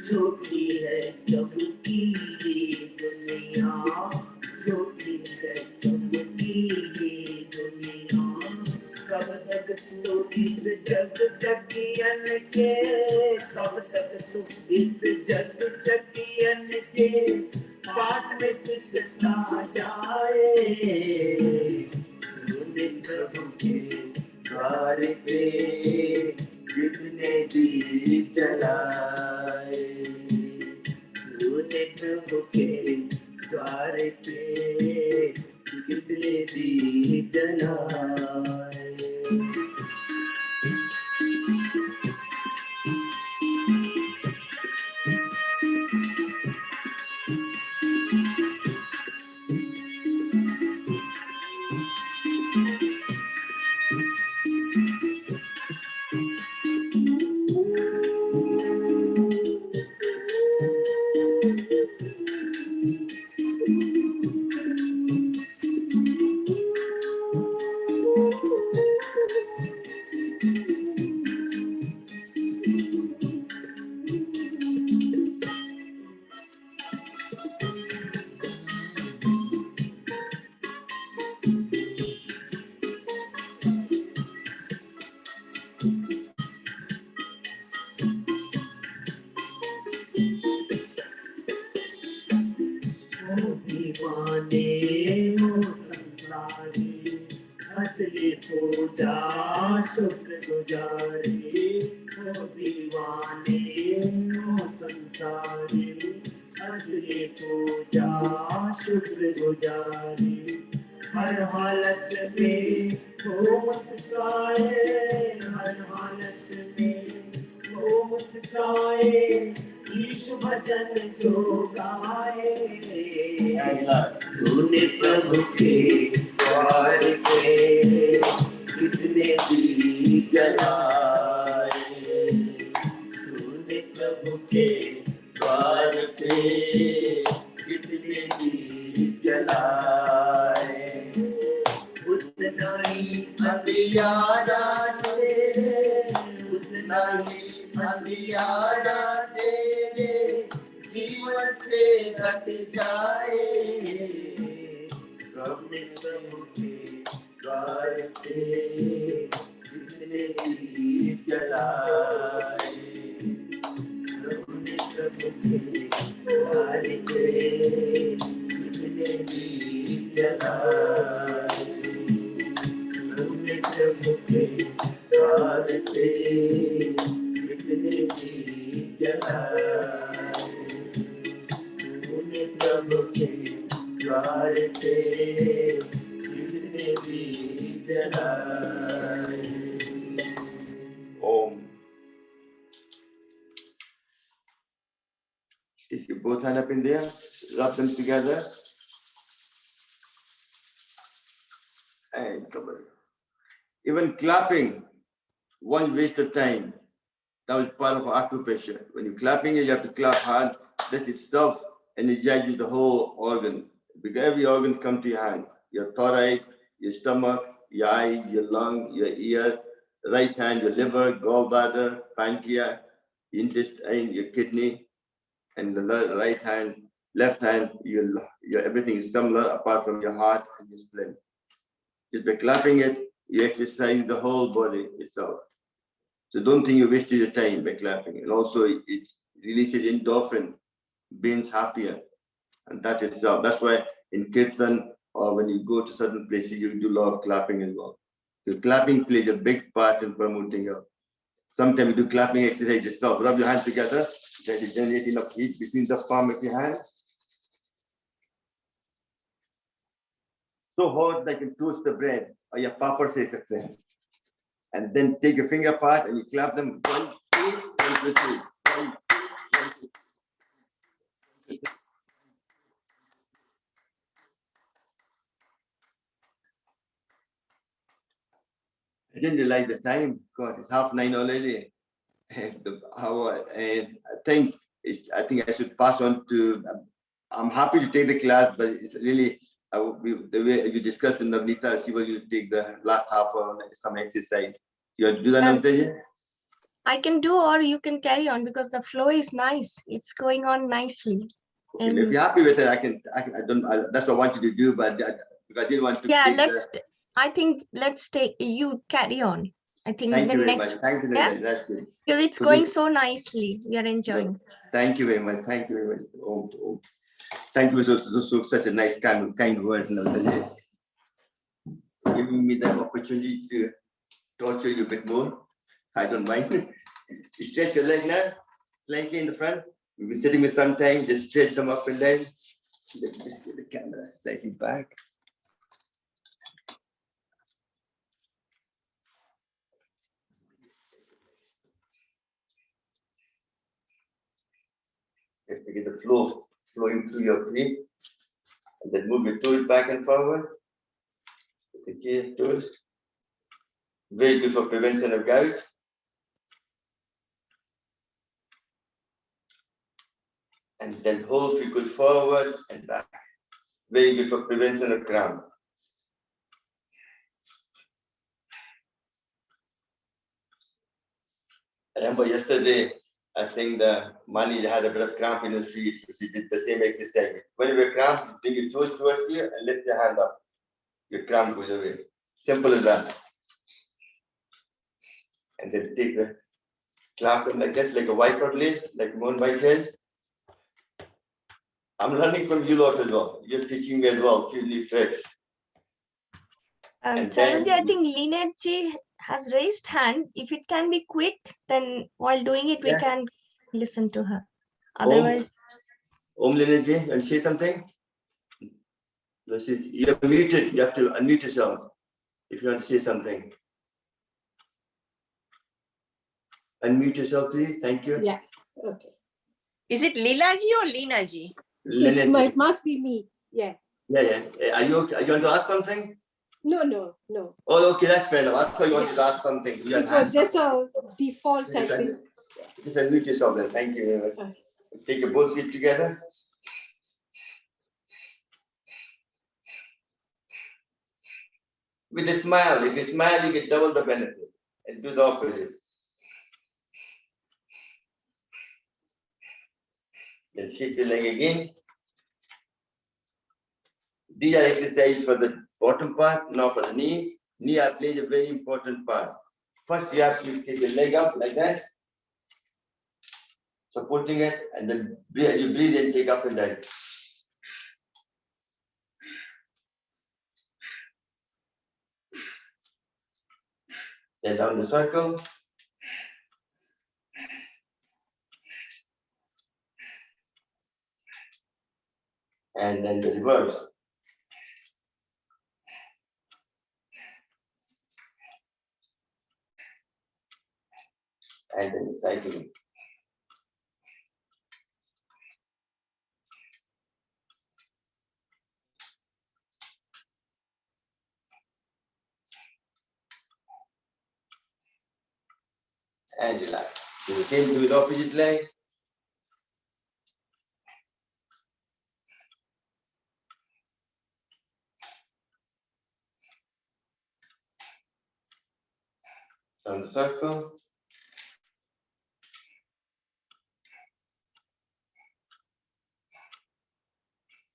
छोटी है चमकीली दुनिया, छोटी है चमकीली दुनिया, कब तक तू इस जग जगियन के, कब तक तू इस जग जगियन के बाट में किसना जाए, तूने प्रभु के द्वार पे कितने दीप जलाए, तूने प्रभु के द्वार पे कितने दीप जलाए। दीवाने हो संसारी, असली पूजा शुक्र गुजारी, हो दीवाने हो संसारी, असली पूजा शुक्र गुजारी, हर हालत में हो मुस्काए, हर हालत में हो मुस्काए, ईश भजन जो गाए, तूने प्रभु के द्वार पे कितने दीप जलाए, तूने प्रभु के द्वार पे कितने दीप जलाए, उतना ही अंधियारा तेरे, उतना ही अंधियारा तेरे जीवन से हट जाए, प्रभु ने प्रभु के द्वार पे कितने दीप जलाए, प्रभु ने प्रभु के द्वार पे कितने दीप जलाए, प्रभु ने प्रभु के द्वार पे कितने दीप जलाए, प्रभु के द्वार पे कितने दीप जलाए। Om. If you both hand up in there, rub them together. And cover. Even clapping, one waste of time. That was part of acupressure. When you're clapping, you have to clap hard. This itself energizes the whole organ. Because every organ comes to your hand. Your thorax, your stomach, your eyes, your lung, your ear, right hand, your liver, gallbladder, pancreas, intestine, your kidney, and the right hand, left hand, your everything is similar apart from your heart and your spleen. Just by clapping it, you exercise the whole body itself. So don't think you wasted your time by clapping. And also it releases endorphin, beings happier. And that itself. That's why in Kirtan or when you go to certain places, you do a lot of clapping as well. So clapping plays a big part in promoting your. Sometimes you do clapping exercise yourself. Rub your hands together. That is generate enough heat between the palm of your hand. So hot that you can toast the bread or your papa says a friend. And then take your finger apart and you clap them 1, 2, 1, 2, 3. 1, 2, 1, 2. I didn't realize the time. God, it's 9:30 already. And the hour, and I think I should pass on to. I'm happy to take the class, but it's really the way you discussed with Navneeta. She was going to take the last half on some exercise. You have to do that, Navneeta? I can do, or you can carry on because the flow is nice. It's going on nicely. Okay, if you're happy with it, I don't. That's what I wanted to do, but because I didn't want to. Yeah, I think let's take you carry on. I think Thank the you very next. much. Thank you very much. That's good. Because it's going so nicely. We are enjoying. Thank you very much. Thank you very much. Thank you for such a nice kind word, Navneeta. Giving me the opportunity to torture you a bit more. I don't mind. Stretch your leg now, slightly in the front. We've been sitting with some time, just stretch them up and down. Let me just get the camera slightly back. Just to get the flow flowing through your feet. And then move your toes back and forward. You can see your toes. Very good for prevention of gout. And then hold your good forward and back. Very good for prevention of cramp. I remember yesterday, I think the Mani had a bit of cramp in her feet, so she did the same exercise. When you have cramp, you bring your toes towards you and lift your hand up. Your cramp goes away. Simple as that. And then take the clap them like this, like a wiper blade, like Mohan Bhai says. I'm learning from you lot as well. You're teaching me as well, a few new tricks. Charanji, I think Lynette has raised hand. If it can be quick, then while doing it, we can listen to her. Otherwise, Om Lynette, you want to say something? You're muted. You have to unmute yourself if you want to say something. Unmute yourself, please. Thank you. Yeah. Okay. Is it Leelaji or Leenaji? It must be me. Yeah. Yeah. Are you okay? Are you want to ask something? No. Oh, okay, that's fair enough. I thought you wanted to ask something. It was just a default typing. Just unmute yourself then. Thank you very much. Okay. Take your both feet together. With a smile. If you smile, you get double the benefit. And do the opposite. Then shift your leg again. These are exercises for the bottom part. Now for the knee. Knee plays a very important part. First, you have to take the leg up like that, supporting it, and then you breathe and take up and down. Then down the circle. And then the reverse. And then the cycling. And relax. Do the same thing with opposite leg. Down the circle.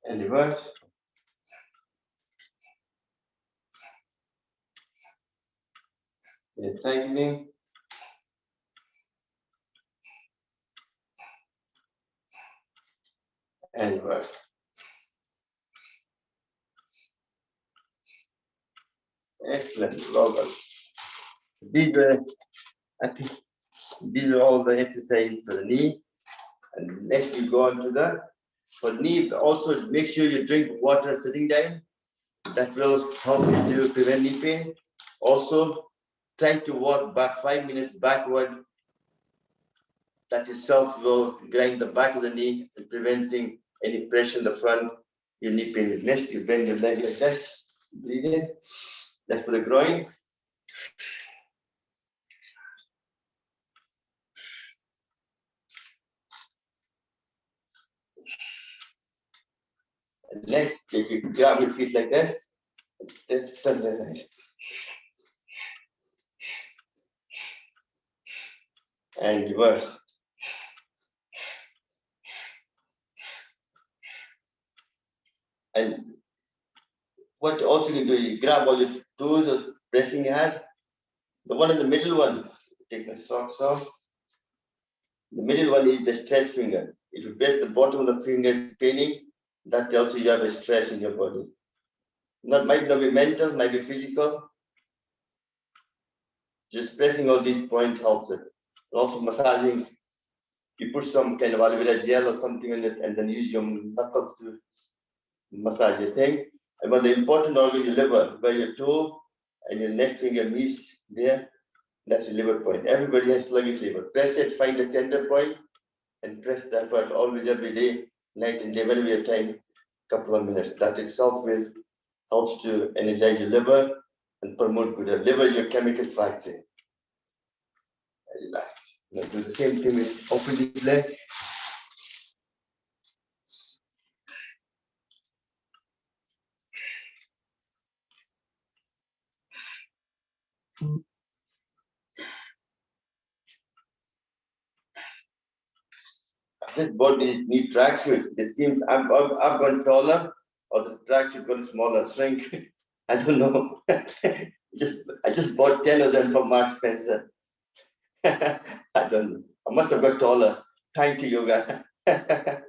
And reverse. And cycling. And reverse. Excellent, well done. These were, I think, these are all the exercises for the knee. And next you go on to the, for knee, also make sure you drink water sitting down. That will help you to prevent knee pain. Also, try to walk back 5 minutes backward. That itself will grind the back of the knee and preventing any pressure in the front. Your knee pain. Next, you bend your leg like this. Breathe in. That's for the groin. And next, if you grab your feet like this, then turn the right. And reverse. And what also you can do, you grab all your toes or pressing your hand. The one in the middle one, take the socks off. The middle one is the stress finger. If you press the bottom of the finger paining, that tells you have a stress in your body. Might not be mental, might be physical. Just pressing all these points helps it. Also massaging, you put some kind of aloe vera gel or something in it and then use your knuckles to massage your thing. And when the important organ, your liver, where your toe and your next finger meets there, that's your liver point. Everybody has sluggish liver. Press it, find the tender point, and press that part always every day, night and day, whenever you have time, couple of minutes. That itself will helps to energize your liver and promote good health. Liver is your chemical factory. Relax. Now do the same thing with opposite leg. This body need tracksuit. It seems I've gone taller, or the tracksuit got smaller, shrink. I don't know. I just bought 10 of them from Mark Spencer. I don't know. I must have got taller. Thank you, yoga. If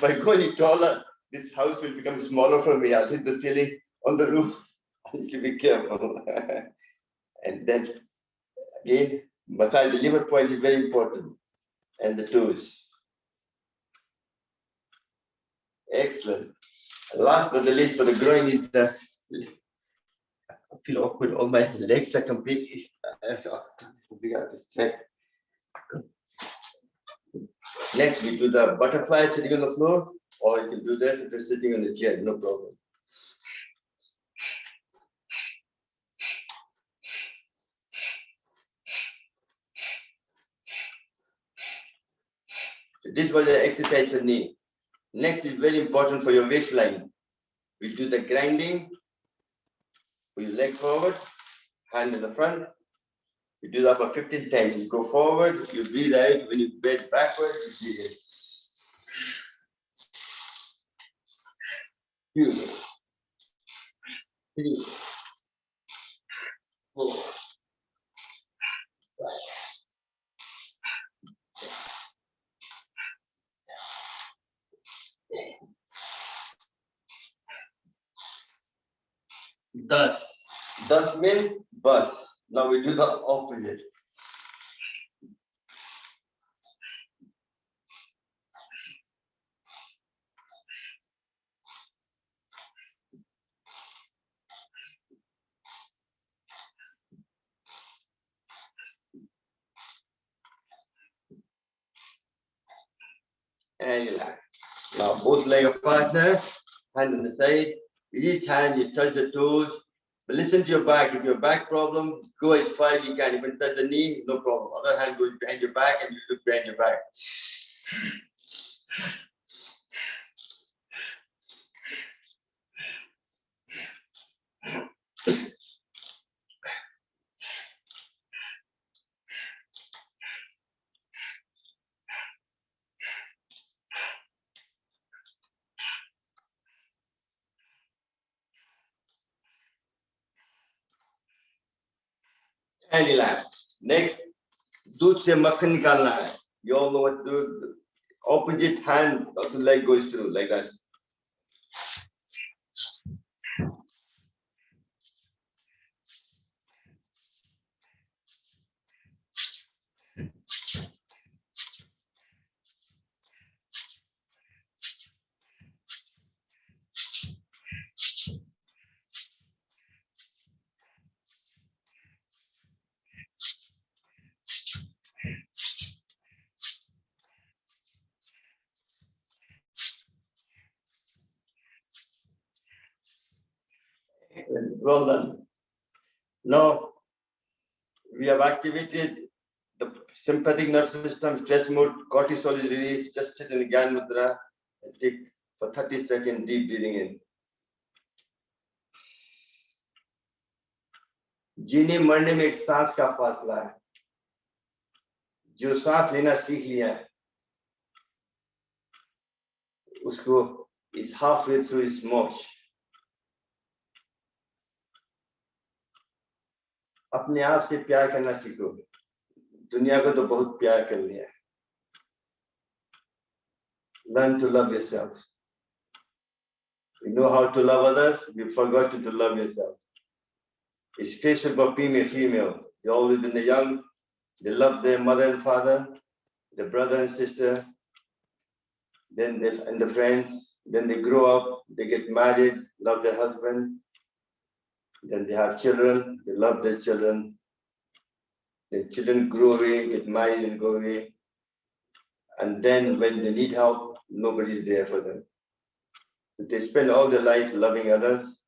I go any taller, this house will become smaller for me. I'll hit the ceiling on the roof. I need to be careful. And then again, massage the liver point is very important. And the toes. Excellent. And last but not least for the groin is the, I feel awkward, all my legs are completely, we have to stretch. Next we do the butterfly sitting on the floor, or you can do this if you're sitting on the chair, no problem. So this was the exercise for knee. Next is very important for your waistline. We do the grinding. Put your leg forward, hand in the front. You do that for 15 times. You go forward, you breathe out. When you bend backward, you breathe in. 2, 3, 4, 5. Thus means bus. Now we do the opposite. And relax. Now both leg of partner, hand on the side. With each hand you touch the toes. But listen to your back. If your back problem, go as far as you can. If you touch the knee, no problem. Other hand goes behind your back and you look behind your back. And relax. Next, दूध से मक्खन निकालना है. You all know what to do. Opposite hand of the leg goes through like this. Excellent. Well done. Now we have activated the sympathetic nervous system, stress mode, cortisol is released. Just sit in the Gyan Mudra and take for 30 seconds deep breathing in. जीने मरने में एक सांस का फासला है. जो सांस लेना सीख लिया है, उसको is halfway through his moksha. अपने आप से प्यार करना सीखो. दुनिया को तो बहुत प्यार कर लिया है. Learn to love yourself. You know how to love others, you've forgotten to love yourself. It's special for female. They always been the young, they love their mother and father, their brother and sister, then and the friends. Then they grow up, they get married, love their husband. Then they have children, they love their children. Their children grow away, get married and go away. And then when they need help, nobody's there for them. So they spend all their life loving others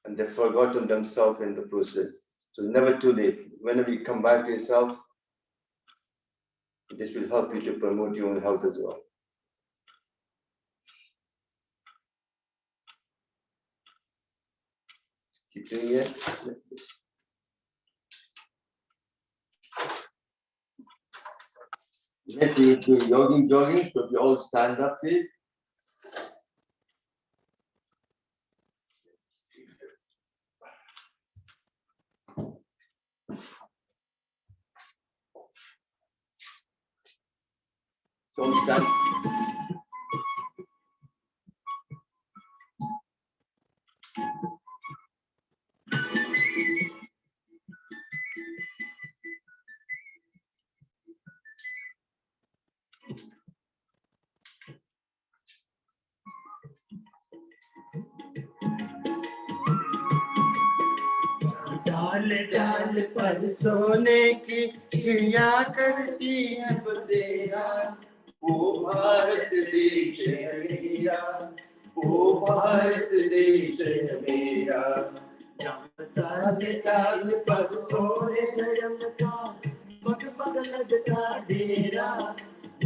and they've forgotten themselves in the process. So never too late. Whenever you come back to yourself, this will help you to promote your own health as well. Keep doing it. Next, we do jogging. So if you all stand up, please. So stand. डाल डाल पर सोने की चिड़िया करती है बसेरा. ओ भारत देश है मेरा, ओ भारत देश है मेरा. साल डाल पर सोने नयन का पग पग लगता डेरा.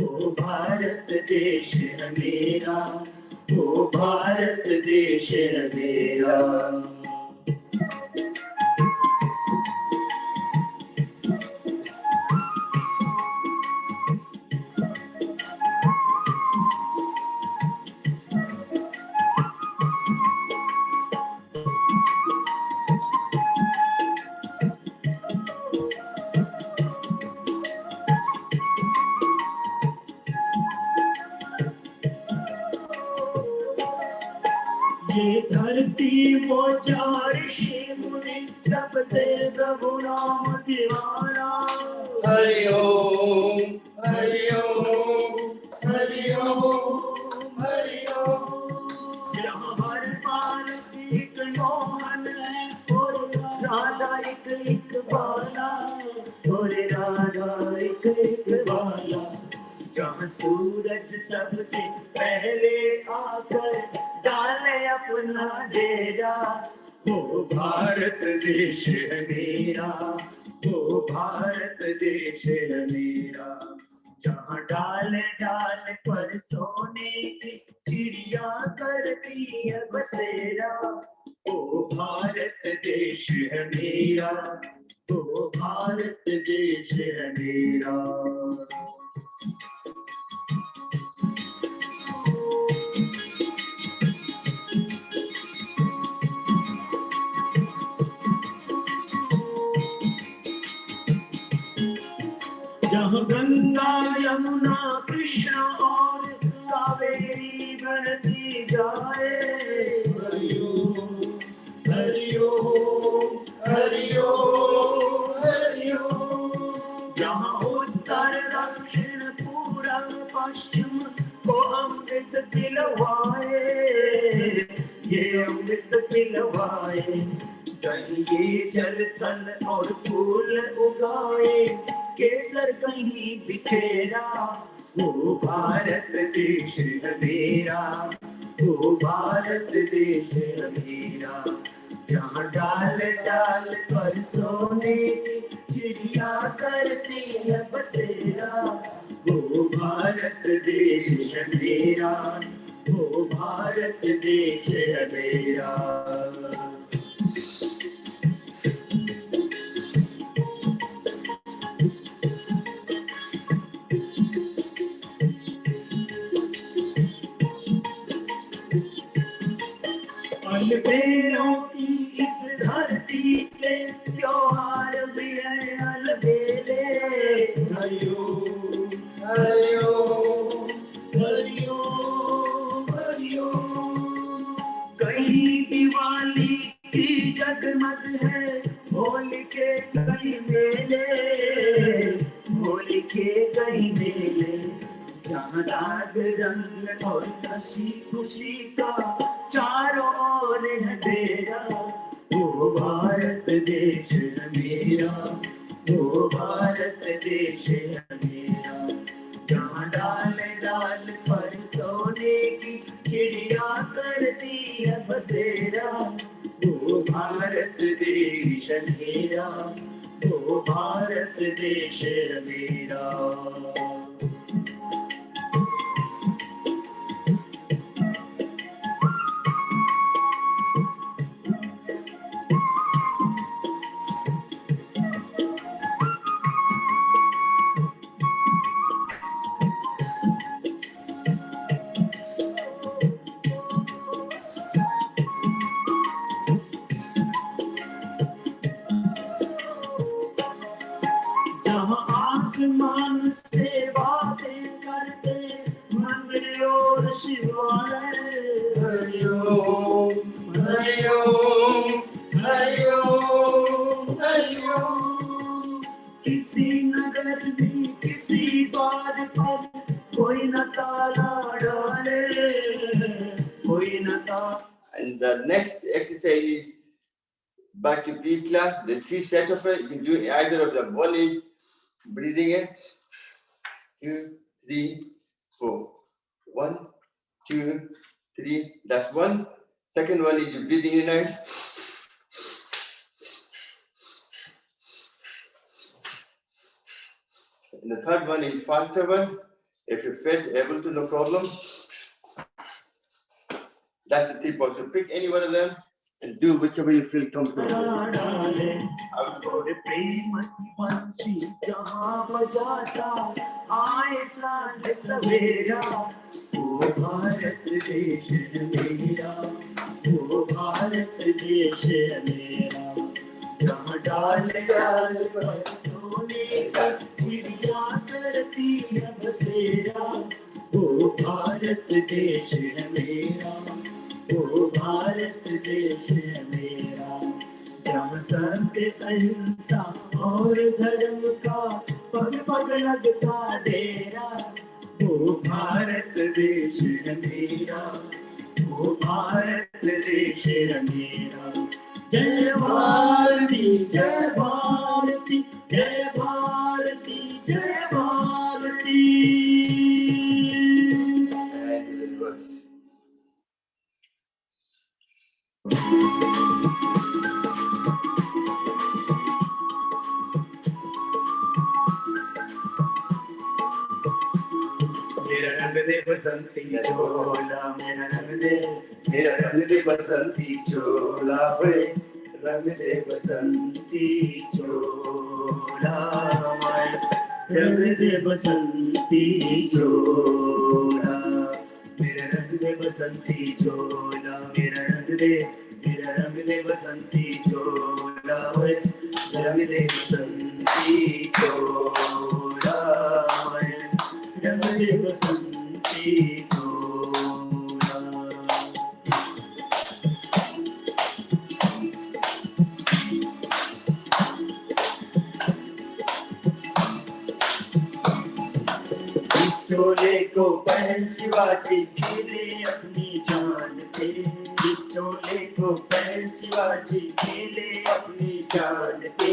ओ भारत देश है मेरा, ओ भारत देश है मेरा. वो ऋषि मुनि सब ते प्रभु नाम दीवाना। हरि ओम हरि ओम हरि ओम हरि ओम। जहाँ हर पाल एक मोहन है और राधा एक बाला, और राधा एक बाला। जहाँ सूरज सबसे पहले आकर डाले अपना डेरा, वो भारत देश है मेरा, वो भारत देश है मेरा। जहाँ डाल डाल पर सोने की चिड़िया करती है बसेरा, वो भारत देश है मेरा, वो भारत देश है मेरा। जहाँ गंगा यमुना कृष्ण और कावेरी बहती जाए, हरि ओम हरि ओम हरि ओम हरि ओम। जहाँ उत्तर दक्षिण पूरब पश्चिम को अमृत पिलवाए, ये अमृत पिलवाए। कहीं जल तल और फूल उगाए, केसर कहीं बिखेरा, वो भारत देश है मेरा, वो भारत देश है मेरा। जहाँ डाल डाल पर सोने की चिड़िया करती है बसेरा, वो भारत देश है मेरा, वो भारत देश है मेरा। अलबेलों की इस धरती के त्योहार भी है अलबेले। हरि ओम हरि ओम हरि ओम हरि ओम। कहीं दिवाली की जगमग है, होली के कई मेले, होली के कई मेले। जहाँ राग रंग और हंसी खुशी का चारों ओर है डेरा, वो भारत देश है मेरा, वो भारत देश है मेरा। जहाँ डाल डाल पर सोने की चिड़िया करती है बसेरा, वो भारत देश है मेरा, वो भारत देश है मेरा। आसमान से बातें करते मंदिर और शिवालय। हरि ओम हरि ओम हरि ओम हरि ओम। किसी नगर में किसी द्वार पर कोई न ताला डाले, कोई न ताला। And the next exercise is back to B class. The 3 sets of it. You can do either of them. One is breathing in, 2, 3, 4. 1, 2, 3. That's one. Second one is you breathing in and out. And the third one is faster one. If you feel able to, no problem. That's the tip. So pick any one of them and do whichever you feel comfortable. डाल डाल पर सोने का चिड़िया करती है बसेरा, वो भारत देश है मेरा, वो भारत देश पग पग लगता डेरा, वो भारत देश है मेरा, वो भारत देश है मेरा। जय भारती जय भारती जय भारती जय भारती। And the reverse. मेरा रंग दे बसंती चोला, मेरा रंग दे बसंती चोला, वे रंग दे बसंती चोला, रंग दे बसंती चोला, मेरा रंग दे बसंती चोला, मेरा रंग दे बसंती चोला, वे रंग दे बसंती चोला, रंग दे बसंती चोला। इस चोले को पहन शिवाजी खेले अपनी जान से, इस चोले को पहन शिवाजी खेले अपनी जान से,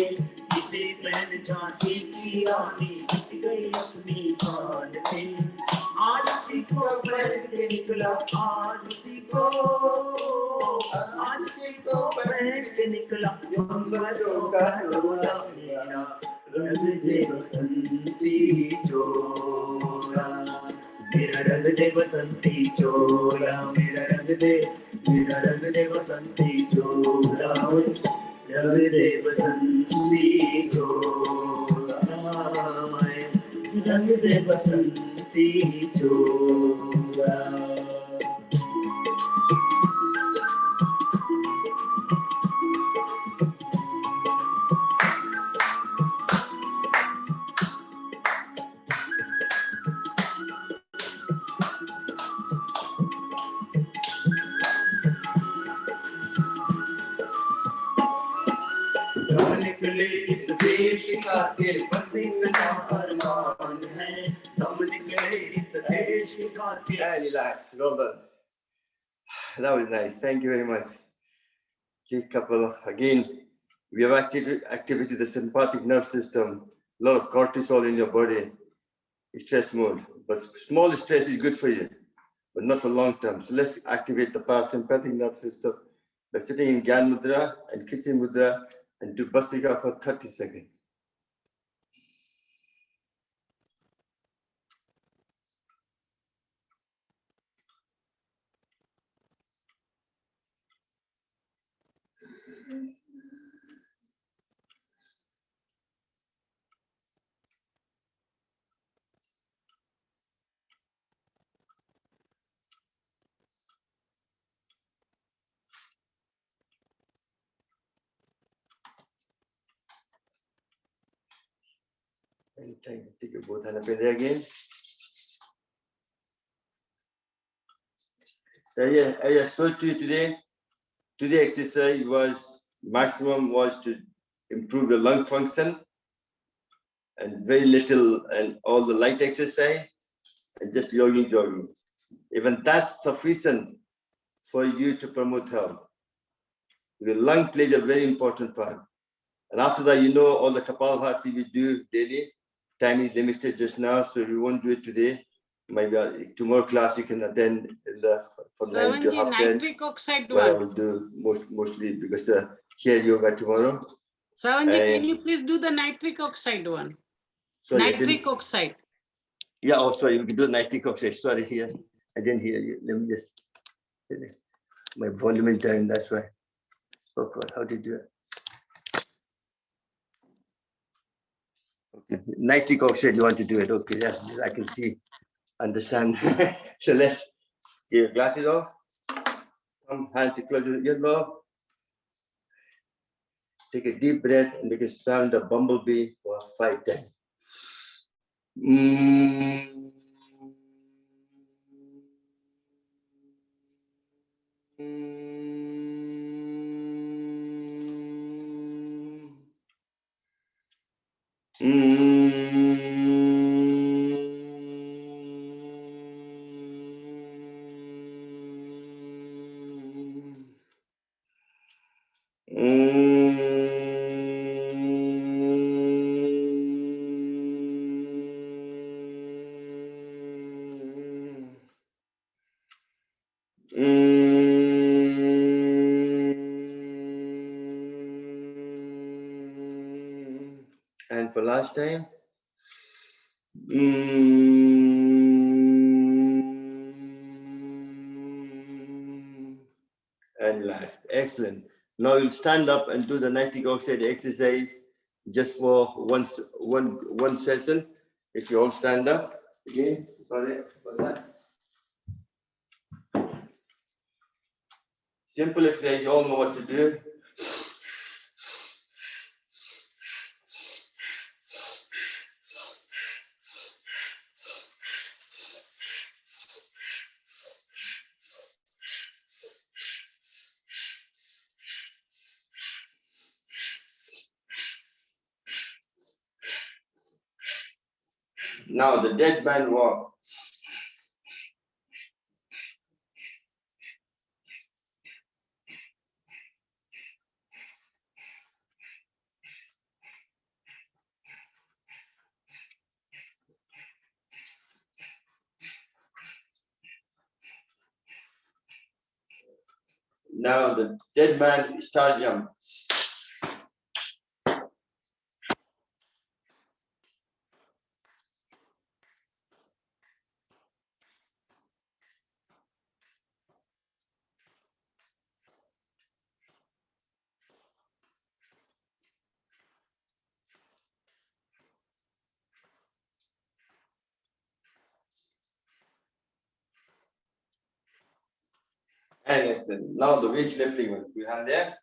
इसे पहन झांसी की रानी जीत गई अपनी जान से। आज उसी को पहन के निकला, आज उसी को पहन के निकला, मंगलों का टोला मेरा, रंग दे बसंती चोला, मेरा रंग दे बसंती चोला, मेरा रंग दे बसंती चोला, रंग दे बसंती चोला, रंग दे बसंती चोला। हम निकले इस देश खातिर बस इतना अरमान है, हम निकले इस देश खातिर। And relax, Robert. That was nice. Thank you very much. See, couple, again, we have activated the sympathetic nerve system, a lot of cortisol in your body, stress mode. But small stress is good for you, but not for long term. So let's activate the parasympathetic nerve system by sitting in Gyan Mudra and Kitchen Mudra and do Bhastrika for 30 seconds. And take your both hand up in there again. So yeah, I spoke to you today. Today exercise was, maximum was to improve the lung function, and very little and all the light exercise and just jogging. Even that's sufficient for you to promote health. The lung plays a very important part. And after that, you know, all the Kapalbhati we do daily. Time is limited just now, so we won't do it today. Maybe tomorrow class you can attend from 9 to half 10. Nitric oxide Well, I one. will do mostly because the chair yoga tomorrow. Shravanji, can you please do the nitric oxide one? Sorry, Nitric oxide. Yeah, oh, sorry, we can do nitric oxide. Sorry, yes, I didn't hear you. Let me just, my volume is down, that's why. Oh God, how do you do it? Okay, nitric oxide, you want to do it? Okay, yes, I can see, understand. So let's get your glasses off. Come, hand to close your earlobe. Take a deep breath and make a sound of bumblebee for 5 times. Mm-hmm. last time. And last. Excellent. Now you'll stand up and do the nitric oxide exercise just for one session. If you all stand up. Again, sorry for that. Simple exercise, you all know what to do. Now the dead man walk. Now the dead man start jump. And excellent. Now the weightlifting one. You have there.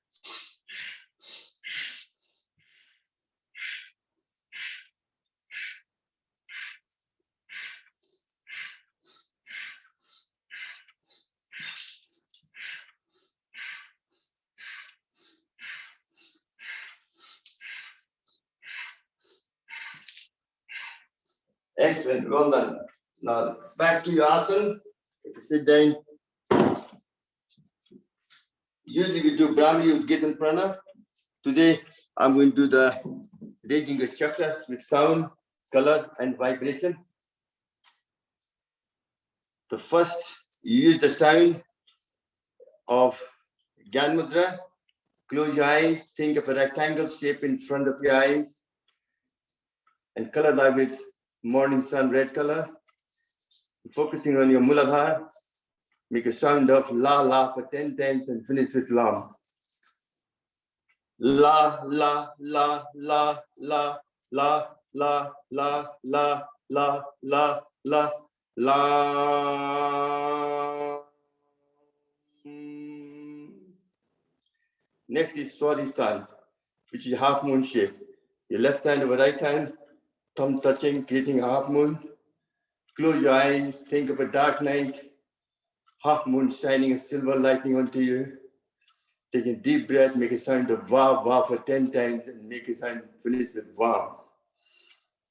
Excellent, well done. Now back to your asana. If you sit down, usually we do Brahmi, you get in prana. Today I'm going to do the raising the chakras with sound, color, and vibration. The first, you use the sound of Gyan Mudra. Close your eyes, think of a rectangle shape in front of your eyes, and color that with morning sun red color. Focusing on your Muladhara, make a sound of La La for 10 times and finish with Lam. La La La La La La La La La La La La La. Next is Swadisthan, which is half moon shape. Your left hand over right hand, thumb touching, creating a half moon. Close your eyes, think of a dark night, half moon shining a silver lightning onto you. Take a deep breath, make a sound of Va, Va for 10 times and make a sound, finish with Va.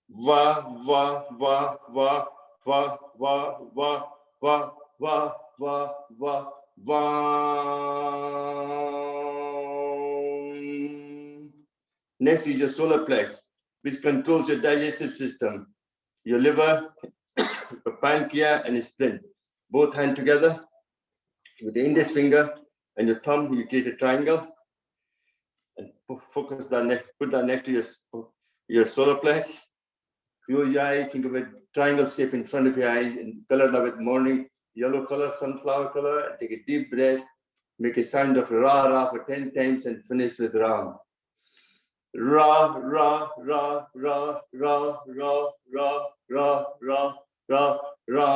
Va, Va, Va, Va, Va, Va, Va, Va, Va, Va, Va, Va. Next is your solar plex, which controls your digestive system, your liver, your pancreas, and your spleen. Both hands together with the index finger and your thumb, you create a triangle and focus that next, put that next to your solar plex. Close your eye, think of a triangle shape in front of your eyes and color that with morning yellow color, sunflower color, and take a deep breath, make a sound of Ra Ra for 10 times and finish with Ram. Ra Ra Ra Ra Ra Ra Ra Ra Ra Ra Ra.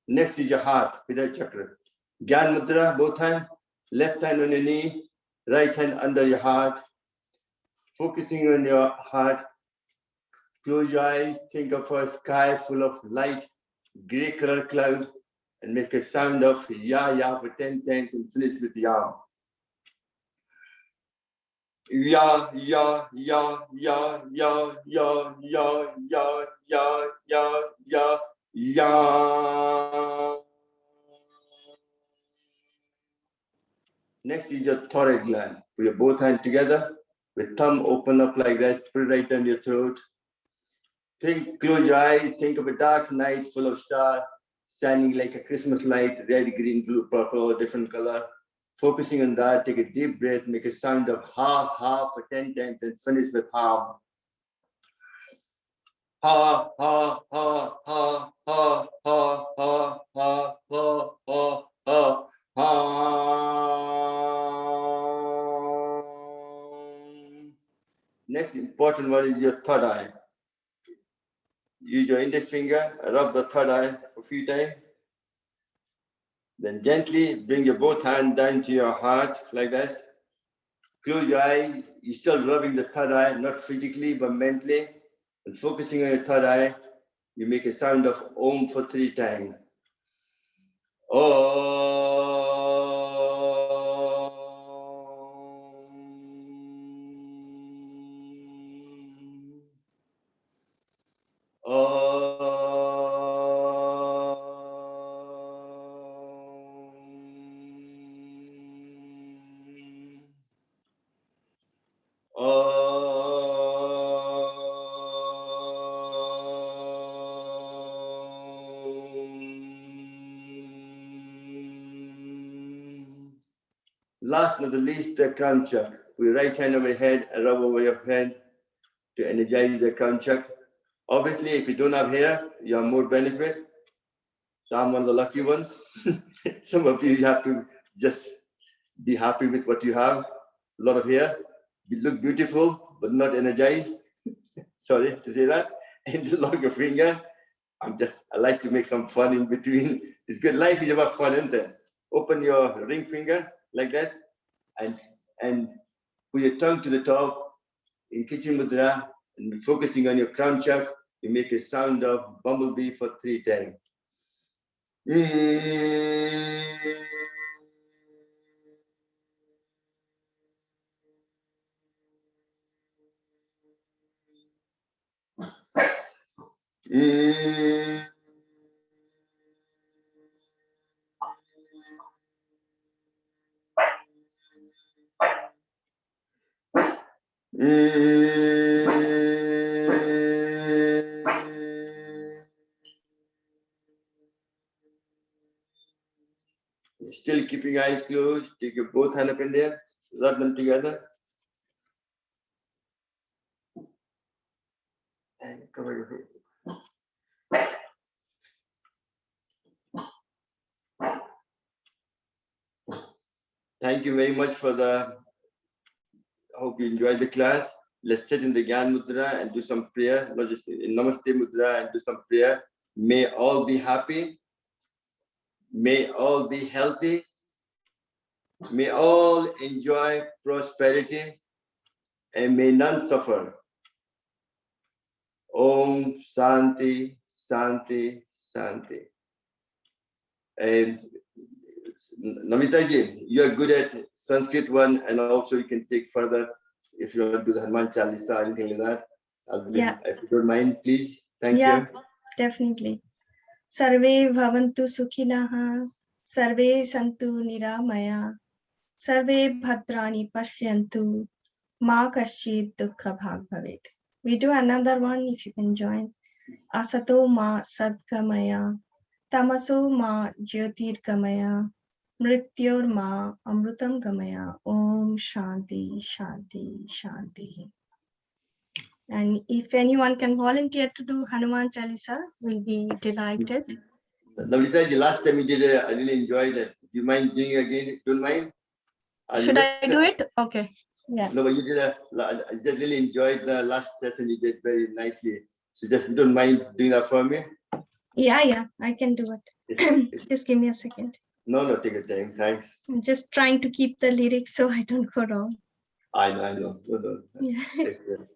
Next is your heart with a chakra. Gyan Mudra, both hands, left hand on your knee, right hand under your heart. Focusing on your heart, close your eyes, think of a sky full of light, gray color cloud, and make a sound of Ya Ya for 10 times and finish with Ya. Ya Ya Ya Ya Ya Ya Ya Ya Ya Ya Ya Ya. Next is your thyroid gland. Put your both hands together, with thumb open up like that, put it right down your throat. Think, close your eyes, think of a dark night full of stars, shining like a Christmas light, red, green, blue, purple, or different color. Focusing on that, take a deep breath, make a sound of half, half for 10 times, and finish with half. Ha, ha, ha, ha, ha, ha, ha, ha, ha, ha, ha, ha. Next important one is your third eye. Use your index finger, rub the third eye for a few times. Then gently bring your both hands down to your heart like this. Close your eye. You're still rubbing the third eye, not physically, but mentally. And focusing on your third eye, you make a sound of Om for 3 times. Last but not least, the crown chakra. With your right hand over your head and rub over your head to energize the crown chakra. Obviously, if you don't have hair, you have more benefit. So I'm one of the lucky ones. Some of you have to just be happy with what you have. A lot of hair. You look beautiful, but not energized. Sorry to say that. And the longer finger. I like to make some fun in between. It's good. Life is about fun, isn't it? Open your ring finger like this and put your tongue to the top in Kitchen Mudra and focusing on your crown chakra. You make a sound of bumblebee for 3 times. Still keeping eyes closed. Take your both hands up in there. Rub them together. And cover your face. Thank you very much for I hope you enjoyed the class. Let's sit in the Gyan Mudra and do some prayer. Not just in Namaste Mudra and do some prayer. May all be happy. May all be healthy. May all enjoy prosperity. And may none suffer. Om Santi, Santi, Santi. And Namita ji, you are good at Sanskrit one, and also you can take further if you want to do the Hanuman Chalisa or anything like that. Yeah. If you don't mind, please. Thank Yeah, you. definitely. Sarve bhavantu sukhinaha, sarve santu niramaya, sarve bhadrani pashyantu, ma kaschid dukkha bhag bhavet. We do another one if you can join. Asato ma sadgamaya, tamaso ma jyotirgamaya, mrityor ma amrutam gamaya. Om Shanti, Shanti, Shanti. And if anyone can volunteer to do Hanuman Chalisa, we'll be delighted. Namita ji, last time you did it, I really enjoyed it. Do you mind doing it again? Don't mind? Should I do it? Okay. Yeah. No, but you did I just really enjoyed the last session you did very nicely. So just, you don't mind doing that for me? Yeah, I can do it. Just give me a second. No, take your time. Thanks. I'm just trying to keep the lyrics so I don't go wrong. I know. No. Yeah. Excellent.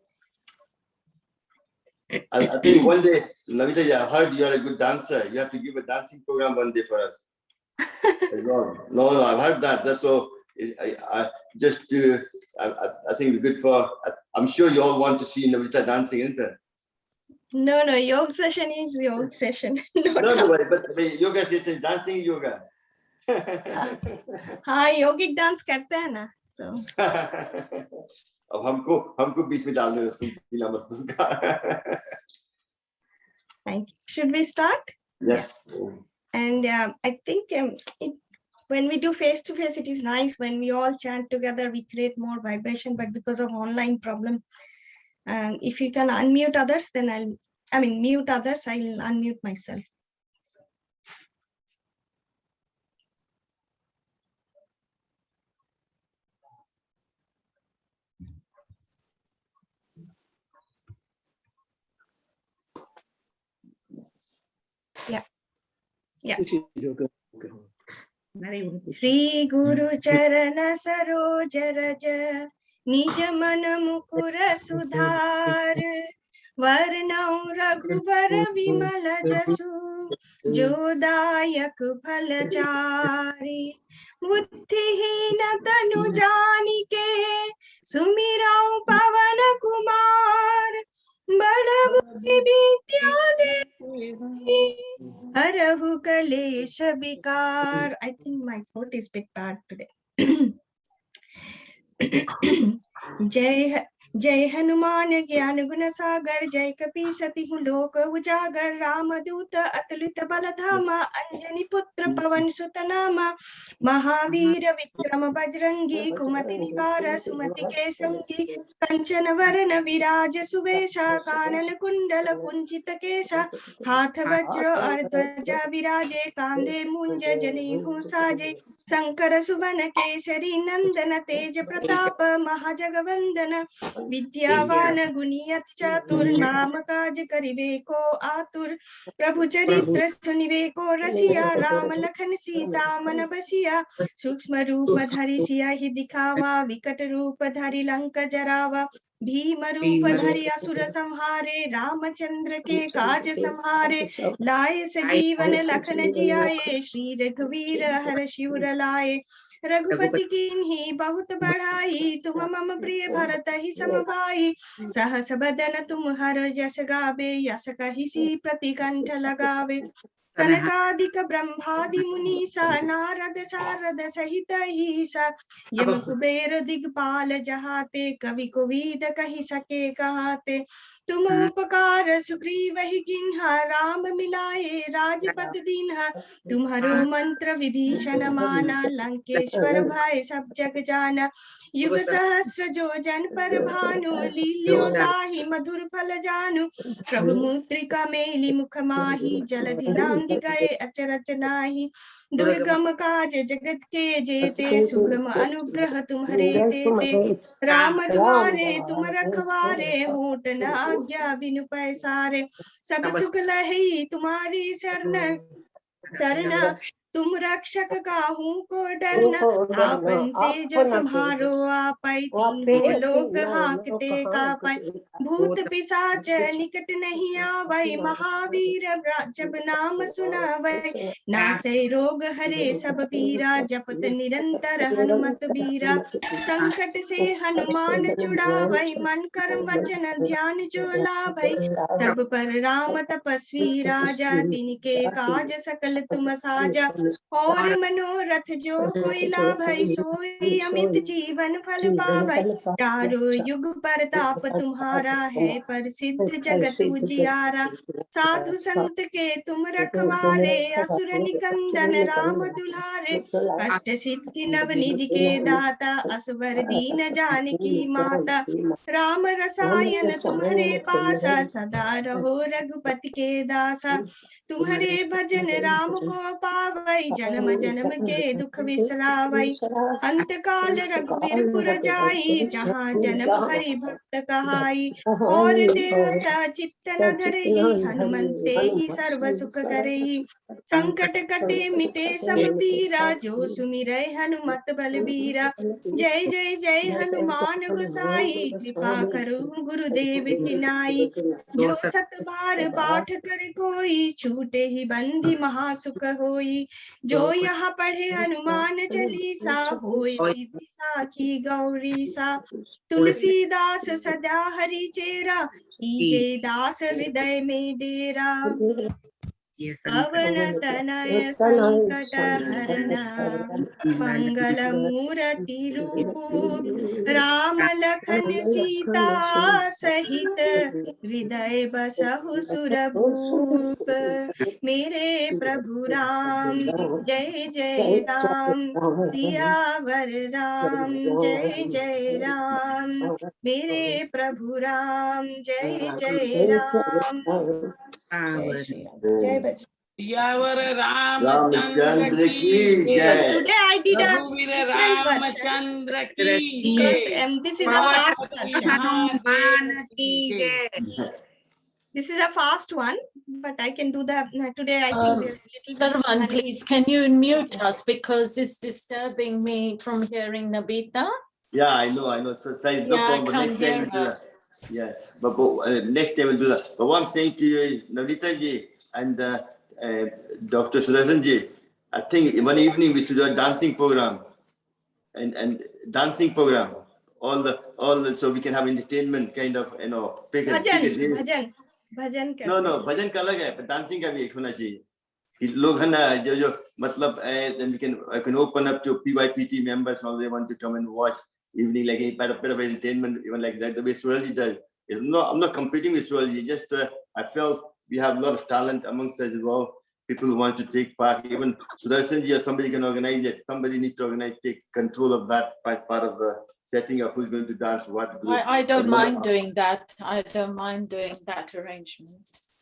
I think one day, Namita, I heard you are a good dancer. You have to give a dancing program one day for us. No, I've heard that. That's so. I think it's good for. I'm sure you all want to see Namita dancing, isn't it? No, yoga session is yoga session. No, but yoga session, dancing yoga. हाँ योगिक dance करते हैं ना तो अब हमको बीच में डालने दो तुम पीला मशरूम का. Thank you. Should we start? Yes. And I think when we do face to face, it is nice. When we all chant together, we create more vibration. But because of online problem, if you can unmute others, then mute others, I'll unmute myself. Yeah. Shri Guru Charana Saroj Raj Nij Man Mukur Sudhar Varnau Raghuvar Vimal Jasu Jodayak Phalachari Buddhihin Tanu Janike Sumirau Pavan Kumar Bala Buddhi Vidya Devi Harahu Kalesha Vikar. I think my throat is a bit bad today. जय हनुमान ज्ञान गुण सागर जय कपी सति लोक उजागर रामदूत अतुलित बल धामा अंजनी पुत्र पवन सुत नामा महावीर विक्रम बजरंगी कुमति निवार सुमति के संगी कंचन वरण विराज सुवेशा कानन कुंडल कुंचित केशा हाथ वज्र और ध्वजा विराजे कांधे मुंज जनेऊ साजे शंकर सुवन केसरी नंदन तेज प्रताप महाजगवंदन विद्यावान गुणियति चातुर नाम काज करिबे को आतुर प्रभु चरित्र सुनिबे को रसिया राम लखन सीता मन बसिया सूक्ष्म रूप धरि सियाहि दिखावा विकट रूप धरि लंक जरावा भीम रूप धरि असुर संहारे रामचंद्र के काज संहारे लाए सजीवन लखन जियाए श्री रघुवीर हर शिवर लाए रघुपति कीन्ही बहुत बढ़ाई तुम मम प्रिय भरत ही समभाई सहस बदन तुम हर जस गावे यस कहिसी प्रतिकंठ लगावे कनकादिक ब्रह्मादि मुनीसा नारद सारद सहित ईसा यम कुबेर दिगपाल जहाते कवि कोविद कहि सके कहाते तुम उपकार सुग्रीव ही किन्हा राम मिलाए राजपद दीन्हा तुम्हारो मंत्र विभीषण माना लंकेश्वर भय सब जग जाना युग सहस्र जो जन पर भानु लील्यो ताहि मधुर फल जानु प्रभु मुद्रिका मेली मुख माही जलधि लांघि गए अचरज नाही दुर्गम काज जगत के जेते सुगम अनुग्रह तुम्हारे तेते राम दुआरे तुम रखवारे होत न आज्ञा बिनु पैसारे सब सुख लही तुम्हारी शरण तरना तुम रक्षक काहू को डरना आपन तेज सम्हारो आपै तीनों लोक हांकते कापै भूत पिशाच निकट नहीं आवै महावीर जब नाम सुनावै नासै रोग हरे सब पीरा जपत निरंतर हनुमत बीरा संकट से हनुमान छुड़ावै मन कर्म वचन ध्यान जो लाभै तब पर राम तपस्वी राजा तिनके काज सकल तुम साजा और मनोरथ जो कोई लाभै सोई अमित जीवन फल पावै चारों युग परताप तुम्हारा है प्रसिद्ध जगत उजियारा साधु संत के तुम रखवारे असुर निकंदन राम दुलारे अष्ट सिद्धि नव निधि के दाता असवर दीन जानकी माता राम रसायन तुम्हारे पासा सदा रहो रघुपति के दासा तुम्हारे भजन राम को पावै जन्म जन्म के दुख विसरावै अंत काल रघुवीर पुर जाई जहाँ जन्म हरि भक्त कहाई और देवता चित्त न धरहि हनुमंत से ही सर्व सुख करहि संकट कटे मिटे सब पीरा जो सुमिरै हनुमत बलबीरा जय जय जय हनुमान गोसाई कृपा करो गुरुदेव की नाई जो सत बार पाठ कर कोई छूटे ही बंदी महासुख होई जो यहाँ पढ़े हनुमान चालीसा होए सिद्धि साखी गौरी सा तुलसीदास सदा हरि चेरा कीजे दास हृदय में डेरा Pavanathanaya Sankatarana Mangalamurati Roop Rama Lakhan Sita Sahit Hriday Basahu Surabhoop Mere Prabhu Ram Jai Jai Ram Siyavar Ram Jai Jai Ram Mere Prabhu Ram Jai Jai Ram Jai Shri Ram. Jai Bhajan. Yavara Ramachandra Ramachandra ki ki jai. jai. Today I did a Raghuvira different version Ramachandra ki because jai. this is a fast version. Mahadeva ki jai. This is a fast one, but I can do the today. I think there's little bit Sarvan, funny. please, can you mute us because it's disturbing me from hearing Nabita? Yeah, I know. So try, no Yeah, I problem. But can't next time hear we'll do her. that. Yeah, but next time we'll do that. But what I'm saying to you, Navita ji and Dr. Sudarshan ji, I think one evening we should do a dancing program and dancing program. All the so we can have entertainment kind of pick a day. Bhajan No, bhajan ka alag hai, but dancing ka bhi ek hona chahiye. लोग है ना जो मतलब then I can open up to PYPT members how they want to come and watch evening like a bit of entertainment even like that the way Swirlji does. I'm not competing with Swirlji, just I felt we have a lot of talent amongst us as well. People who want to take part, even Sudarshanji or somebody can organize it. Somebody needs to organize, take control of that part of the setting up who's going to dance what group. I don't mind doing that. I don't mind doing that arrangement.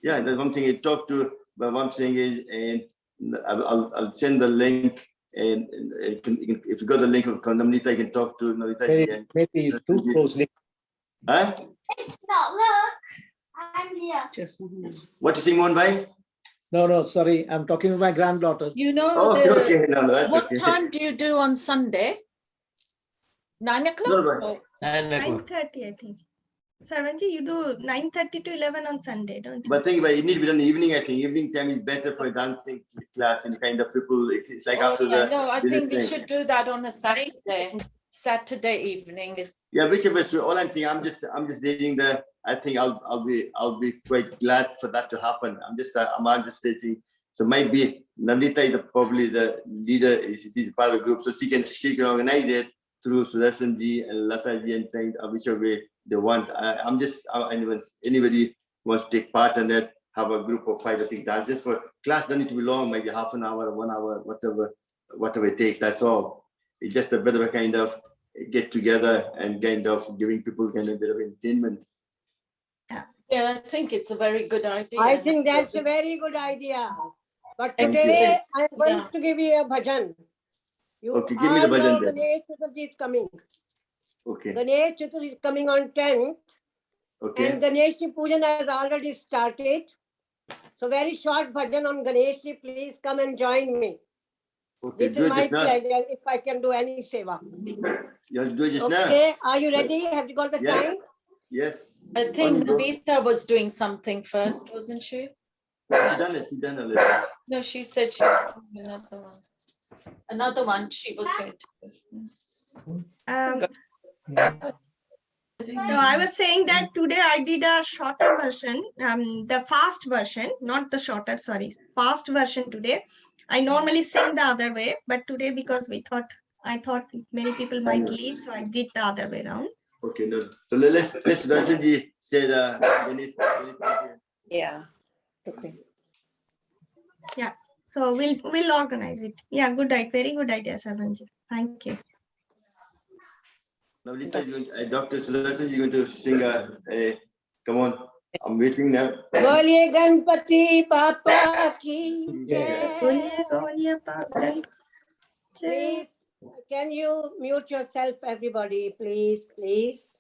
Yeah, that's one thing I talk to, but one thing is, and I'll send the link, and if you got the link of Namrita, I can talk to Namrita. Maybe it's too closely. Huh? No, look, I'm here. Just a minute. What you saying, Mohan bhai? No, sorry. I'm talking with my granddaughter. You know, Oh, okay. No, that's what okay. time do you do on Sunday? 9 o'clock? No, no. Or- 9:30, I think. Sarvanji, you do 9:30 to 11 on Sunday, don't you? But think about it, it needs to be done in the evening. I think evening time is better for dancing class and kind of people. It's like Oh, after yeah, the. no, I think we thing. should do that on a Saturday. Saturday evening is. Yeah, whichever. So all I'm saying, I'm just stating the. I think I'll be quite glad for that to happen. I'm just stating. So might be Nandita is probably the leader. She's part of the group, so she can organize it through Sudarshan ji and Lata ji and things, whichever way they want. Anybody wants to take part in that, have a group of 5 or 6 dancers for class. Don't need to be long, maybe half an hour, 1 hour, whatever it takes. That's all. It's just a bit of a kind of get together and kind of giving people kind of a bit of entertainment. Yeah, I think it's a very good idea. I think that's a very good idea. But Thank today you. I'm going to give you a bhajan. You Okay, give me the all bhajan know then. Ganesh Chaturthi is coming. Okay. Ganesh Chaturthi is coming on 10th. Okay. And Ganesh Pujan has already started. So very short bhajan on Ganesh, please come and join me. Okay. This Do is it my just now. pleasure if I can do any seva. You have to do it just now. Okay, are you ready? Have you got the Yeah. time? Yes. I think Navita was doing something first, wasn't she? She done a little. No, she said she was doing another one. Another one she was going to do. So I was saying that today I did a shorter version, the fast version, not the shorter, sorry, fast version today. I normally sing the other way, but today because I thought many people might leave, so I did the other way around. Okay, no. So let's Sudarshanji said Yeah. Okay. Yeah. So we'll organize it. Yeah, good idea. Very good idea, Sarvanji. Thank you. Navlita is going to, Dr. Sudarshan is going to sing come on. I'm waiting now. Boliye Ganpati Papa ki jai. Please, can you mute yourself, everybody, please, please.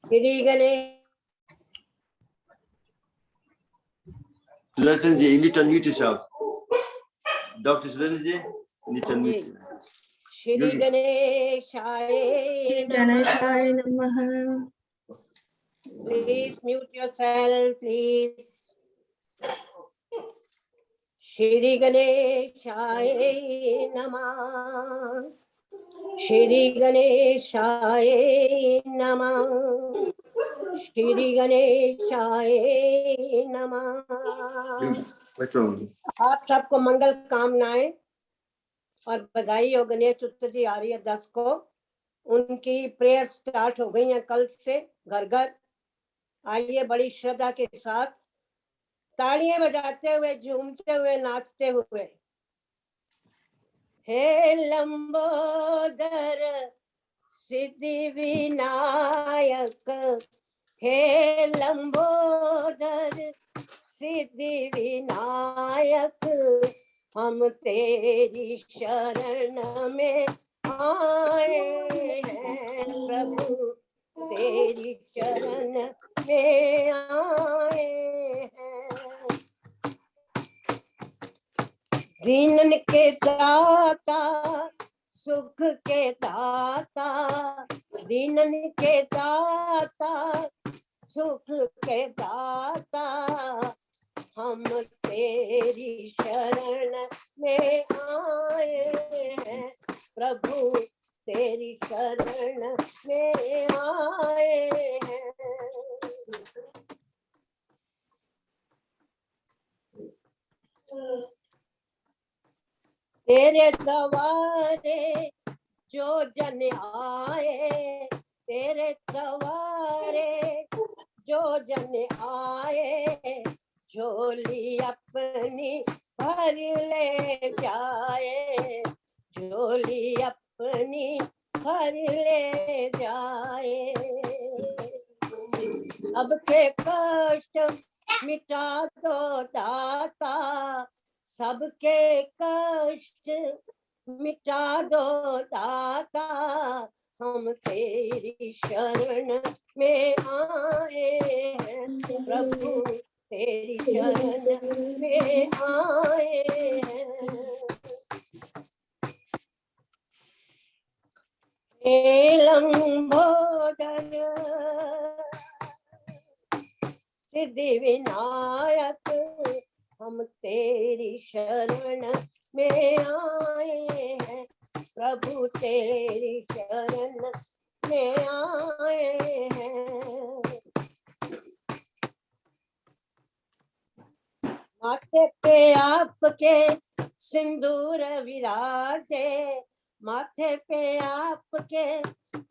Shri Ganesh. Sudarshan ji, you need to unmute yourself. Dr. Sudarshan ji, you need to unmute. Shri Ganeshaya Namaha. Please mute yourself, please. Shri Ganeshaya Namah. Shri Ganeshaya Namah. Shri Ganeshaya Namah. आप सबको मंगल कामनाएं और बधाई हो। गणेश चतुर्थी आ रही है 10 को। उनकी प्रेयर स्टार्ट हो गई है कल से घर घर। आइए बड़ी श्रद्धा के साथ तालियां बजाते हुए, झूमते हुए, नाचते हुए। हे लंबोदर सिद्धि विनायक, हे लंबोदर सिद्धि विनायक, हम तेरी शरण में आए हैं प्रभु, तेरी शरण में आए हैं। दीनन के दाता, सुख के दाता, दीनन के दाता, सुख के दाता, हम तेरी शरण में आए हैं प्रभु, तेरी शरण में आए हैं। तेरे द्वारे जो जन आए, तेरे द्वारे जो जन आए, झोली अपनी भर ले जाए, झोली अपनी भर ले जाए। सबके कष्ट मिटा दो दाता, सबके कष्ट मिटा दो दाता, हम तेरी शरण में आए हैं प्रभु, तेरी शरण में आए हैं। हे लंबोदर सिद्धि विनायक, हम तेरी शरण में आए हैं प्रभु, तेरी शरण में आए हैं। माथे पे आपके सिंदूर विराजे, माथे पे आपके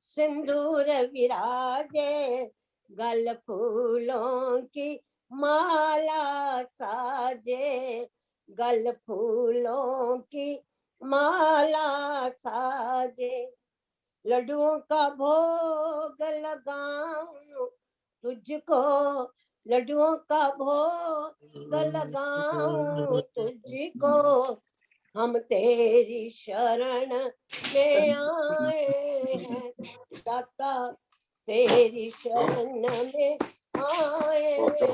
सिंदूर विराजे, गल फूलों की माला साजे, गल फूलों की माला साजे। लड्डुओं का भोग लगाऊं तुझको, लड्डुओं का भोग लगाऊं तुझको, हम तेरी शरण में आए हैं दाता, तेरी शरण में आए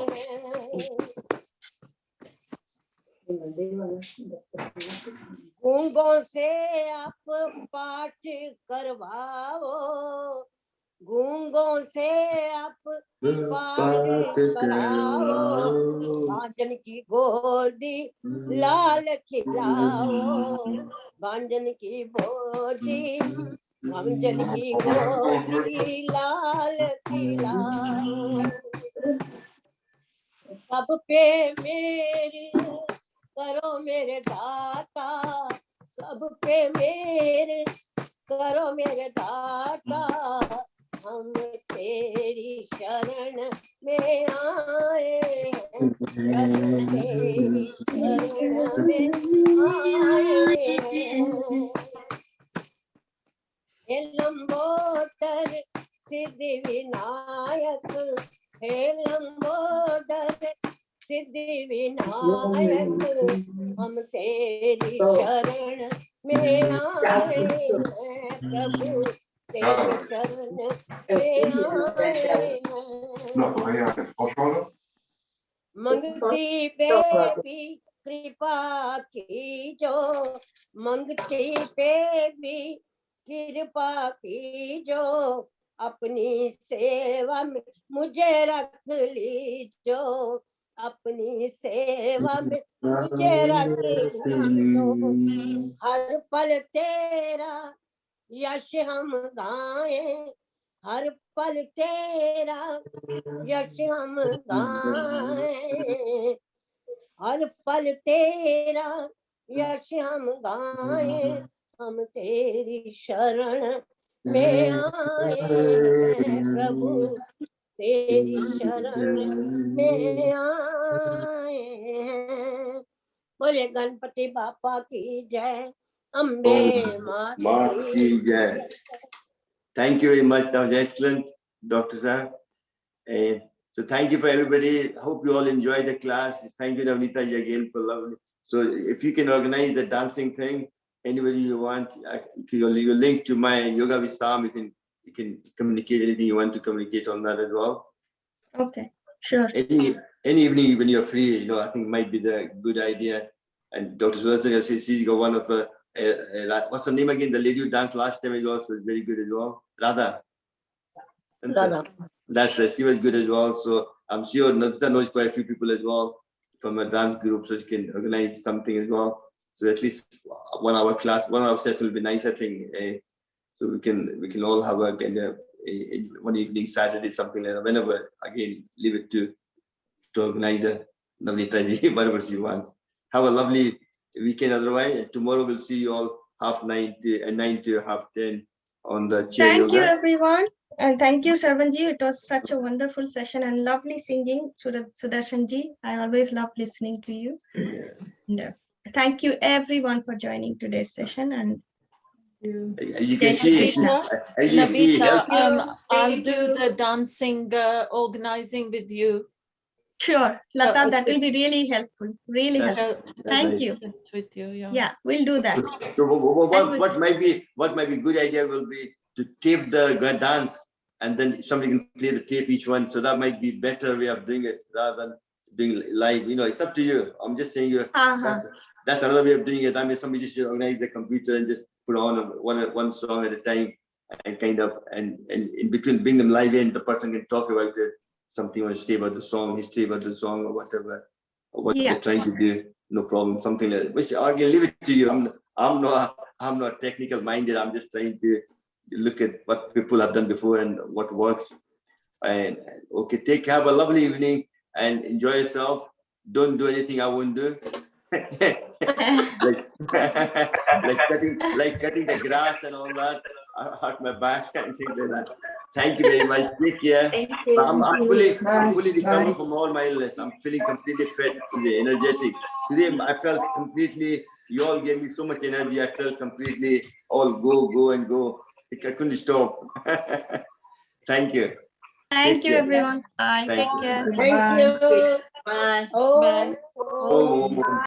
हैं। गूंगों से आप पाठ करवाओ, गूंगों से आप पाठ कराओ, भांजन की गोदी लाल खिलाओ, भांजन की गोदी, भांजन की गोदी लाल खिलाओ। सब पे मेरी करो मेरे दाता, सब पे मेरे करो मेरे दाता, हम तेरी शरण में आए हैं प्रभु, तेरी शरण में आए हैं। हे लंबोदर सिद्धि विनायक, हे लंबोदर सिद्धि विनायक, हम तेरी शरण में आए हैं प्रभु, तेरी शरण में आए हैं। मंगती पे भी कृपा की जो, मंगती पे भी कृपा की जो, अपनी सेवा में मुझे रख लीजो, अपनी सेवा में मुझे रख लीजो। हर पल तेरा यश हम गाएं, हर पल तेरा यश हम गाएं, हर पल तेरा यश हम गाए, हम तेरी शरण में आए हैं प्रभु, तेरी शरण में आए हैं। बोले गणपति बापा की जय, अम्बे मात की जय। Thank you very much. That was excellent, Dr. Sir. So thank you for everybody. Hope you all enjoyed the class. Thank you, Navnita, again for lovely. So if you can organize the dancing thing, anybody you want, you link to my Yoga with Sam. You can communicate anything you want to communicate on that as well. Okay, sure. Any evening when you're free, I think might be the good idea. And Dr. Swadisthan, she's got one of the what's her name again? The lady who danced last time as well, so it's very good as well. Radha. Radha. That's right. She was good as well. So I'm sure Navnita knows quite a few people as well from a dance group, so she can organize something as well. So at least 1 hour class, 1 hour session will be nice, I think. So we can all have a kind of one evening, Saturday, something like that. Whenever, again, leave it to organizer Navnita ji, whatever she wants. Have a lovely weekend. Otherwise, tomorrow we'll see you all 9:30 to 9 to 10:30 on the chair Thank you, yoga. everyone. And thank you, Sarvanji. It was such a wonderful session and lovely singing, Sudarshanji. I always love listening to you. And, thank you, everyone, for joining today's session. And you can Jai Shri see, Krishna. as you see, help. I'll do the dancing, organizing with you. Sure, Lata, that will be really helpful. Really helpful. Thank you. With you, Yeah, we'll do that. So what might be good idea will be to tape the dance, and then somebody can play the tape each one. So that might be better way of doing it rather than doing live. It's up to you. I'm just saying that's another way of doing it. I mean, somebody just organize the computer and just put on one song at a time, and kind of and in between bring them live in. The person can talk about it. Something you want to say about the song, history about the song, or whatever, or what they're trying to do. No problem. Something like that. Which I can leave it to you. I'm not technical minded. I'm just trying to look at what people have done before and what works. And okay, have a lovely evening and enjoy yourself. Don't do anything I won't do. like cutting the grass and all that. I hurt my back and things like that. Thank you very much. Take care. I'm fully recovered from all my illness. I'm feeling completely fit today, energetic. Today I felt completely. You all gave me so much energy. I felt completely all go and go. I couldn't stop. Thank you. Thank you, everyone. Bye. Take care. Thank you. Bye. Oh. Bye.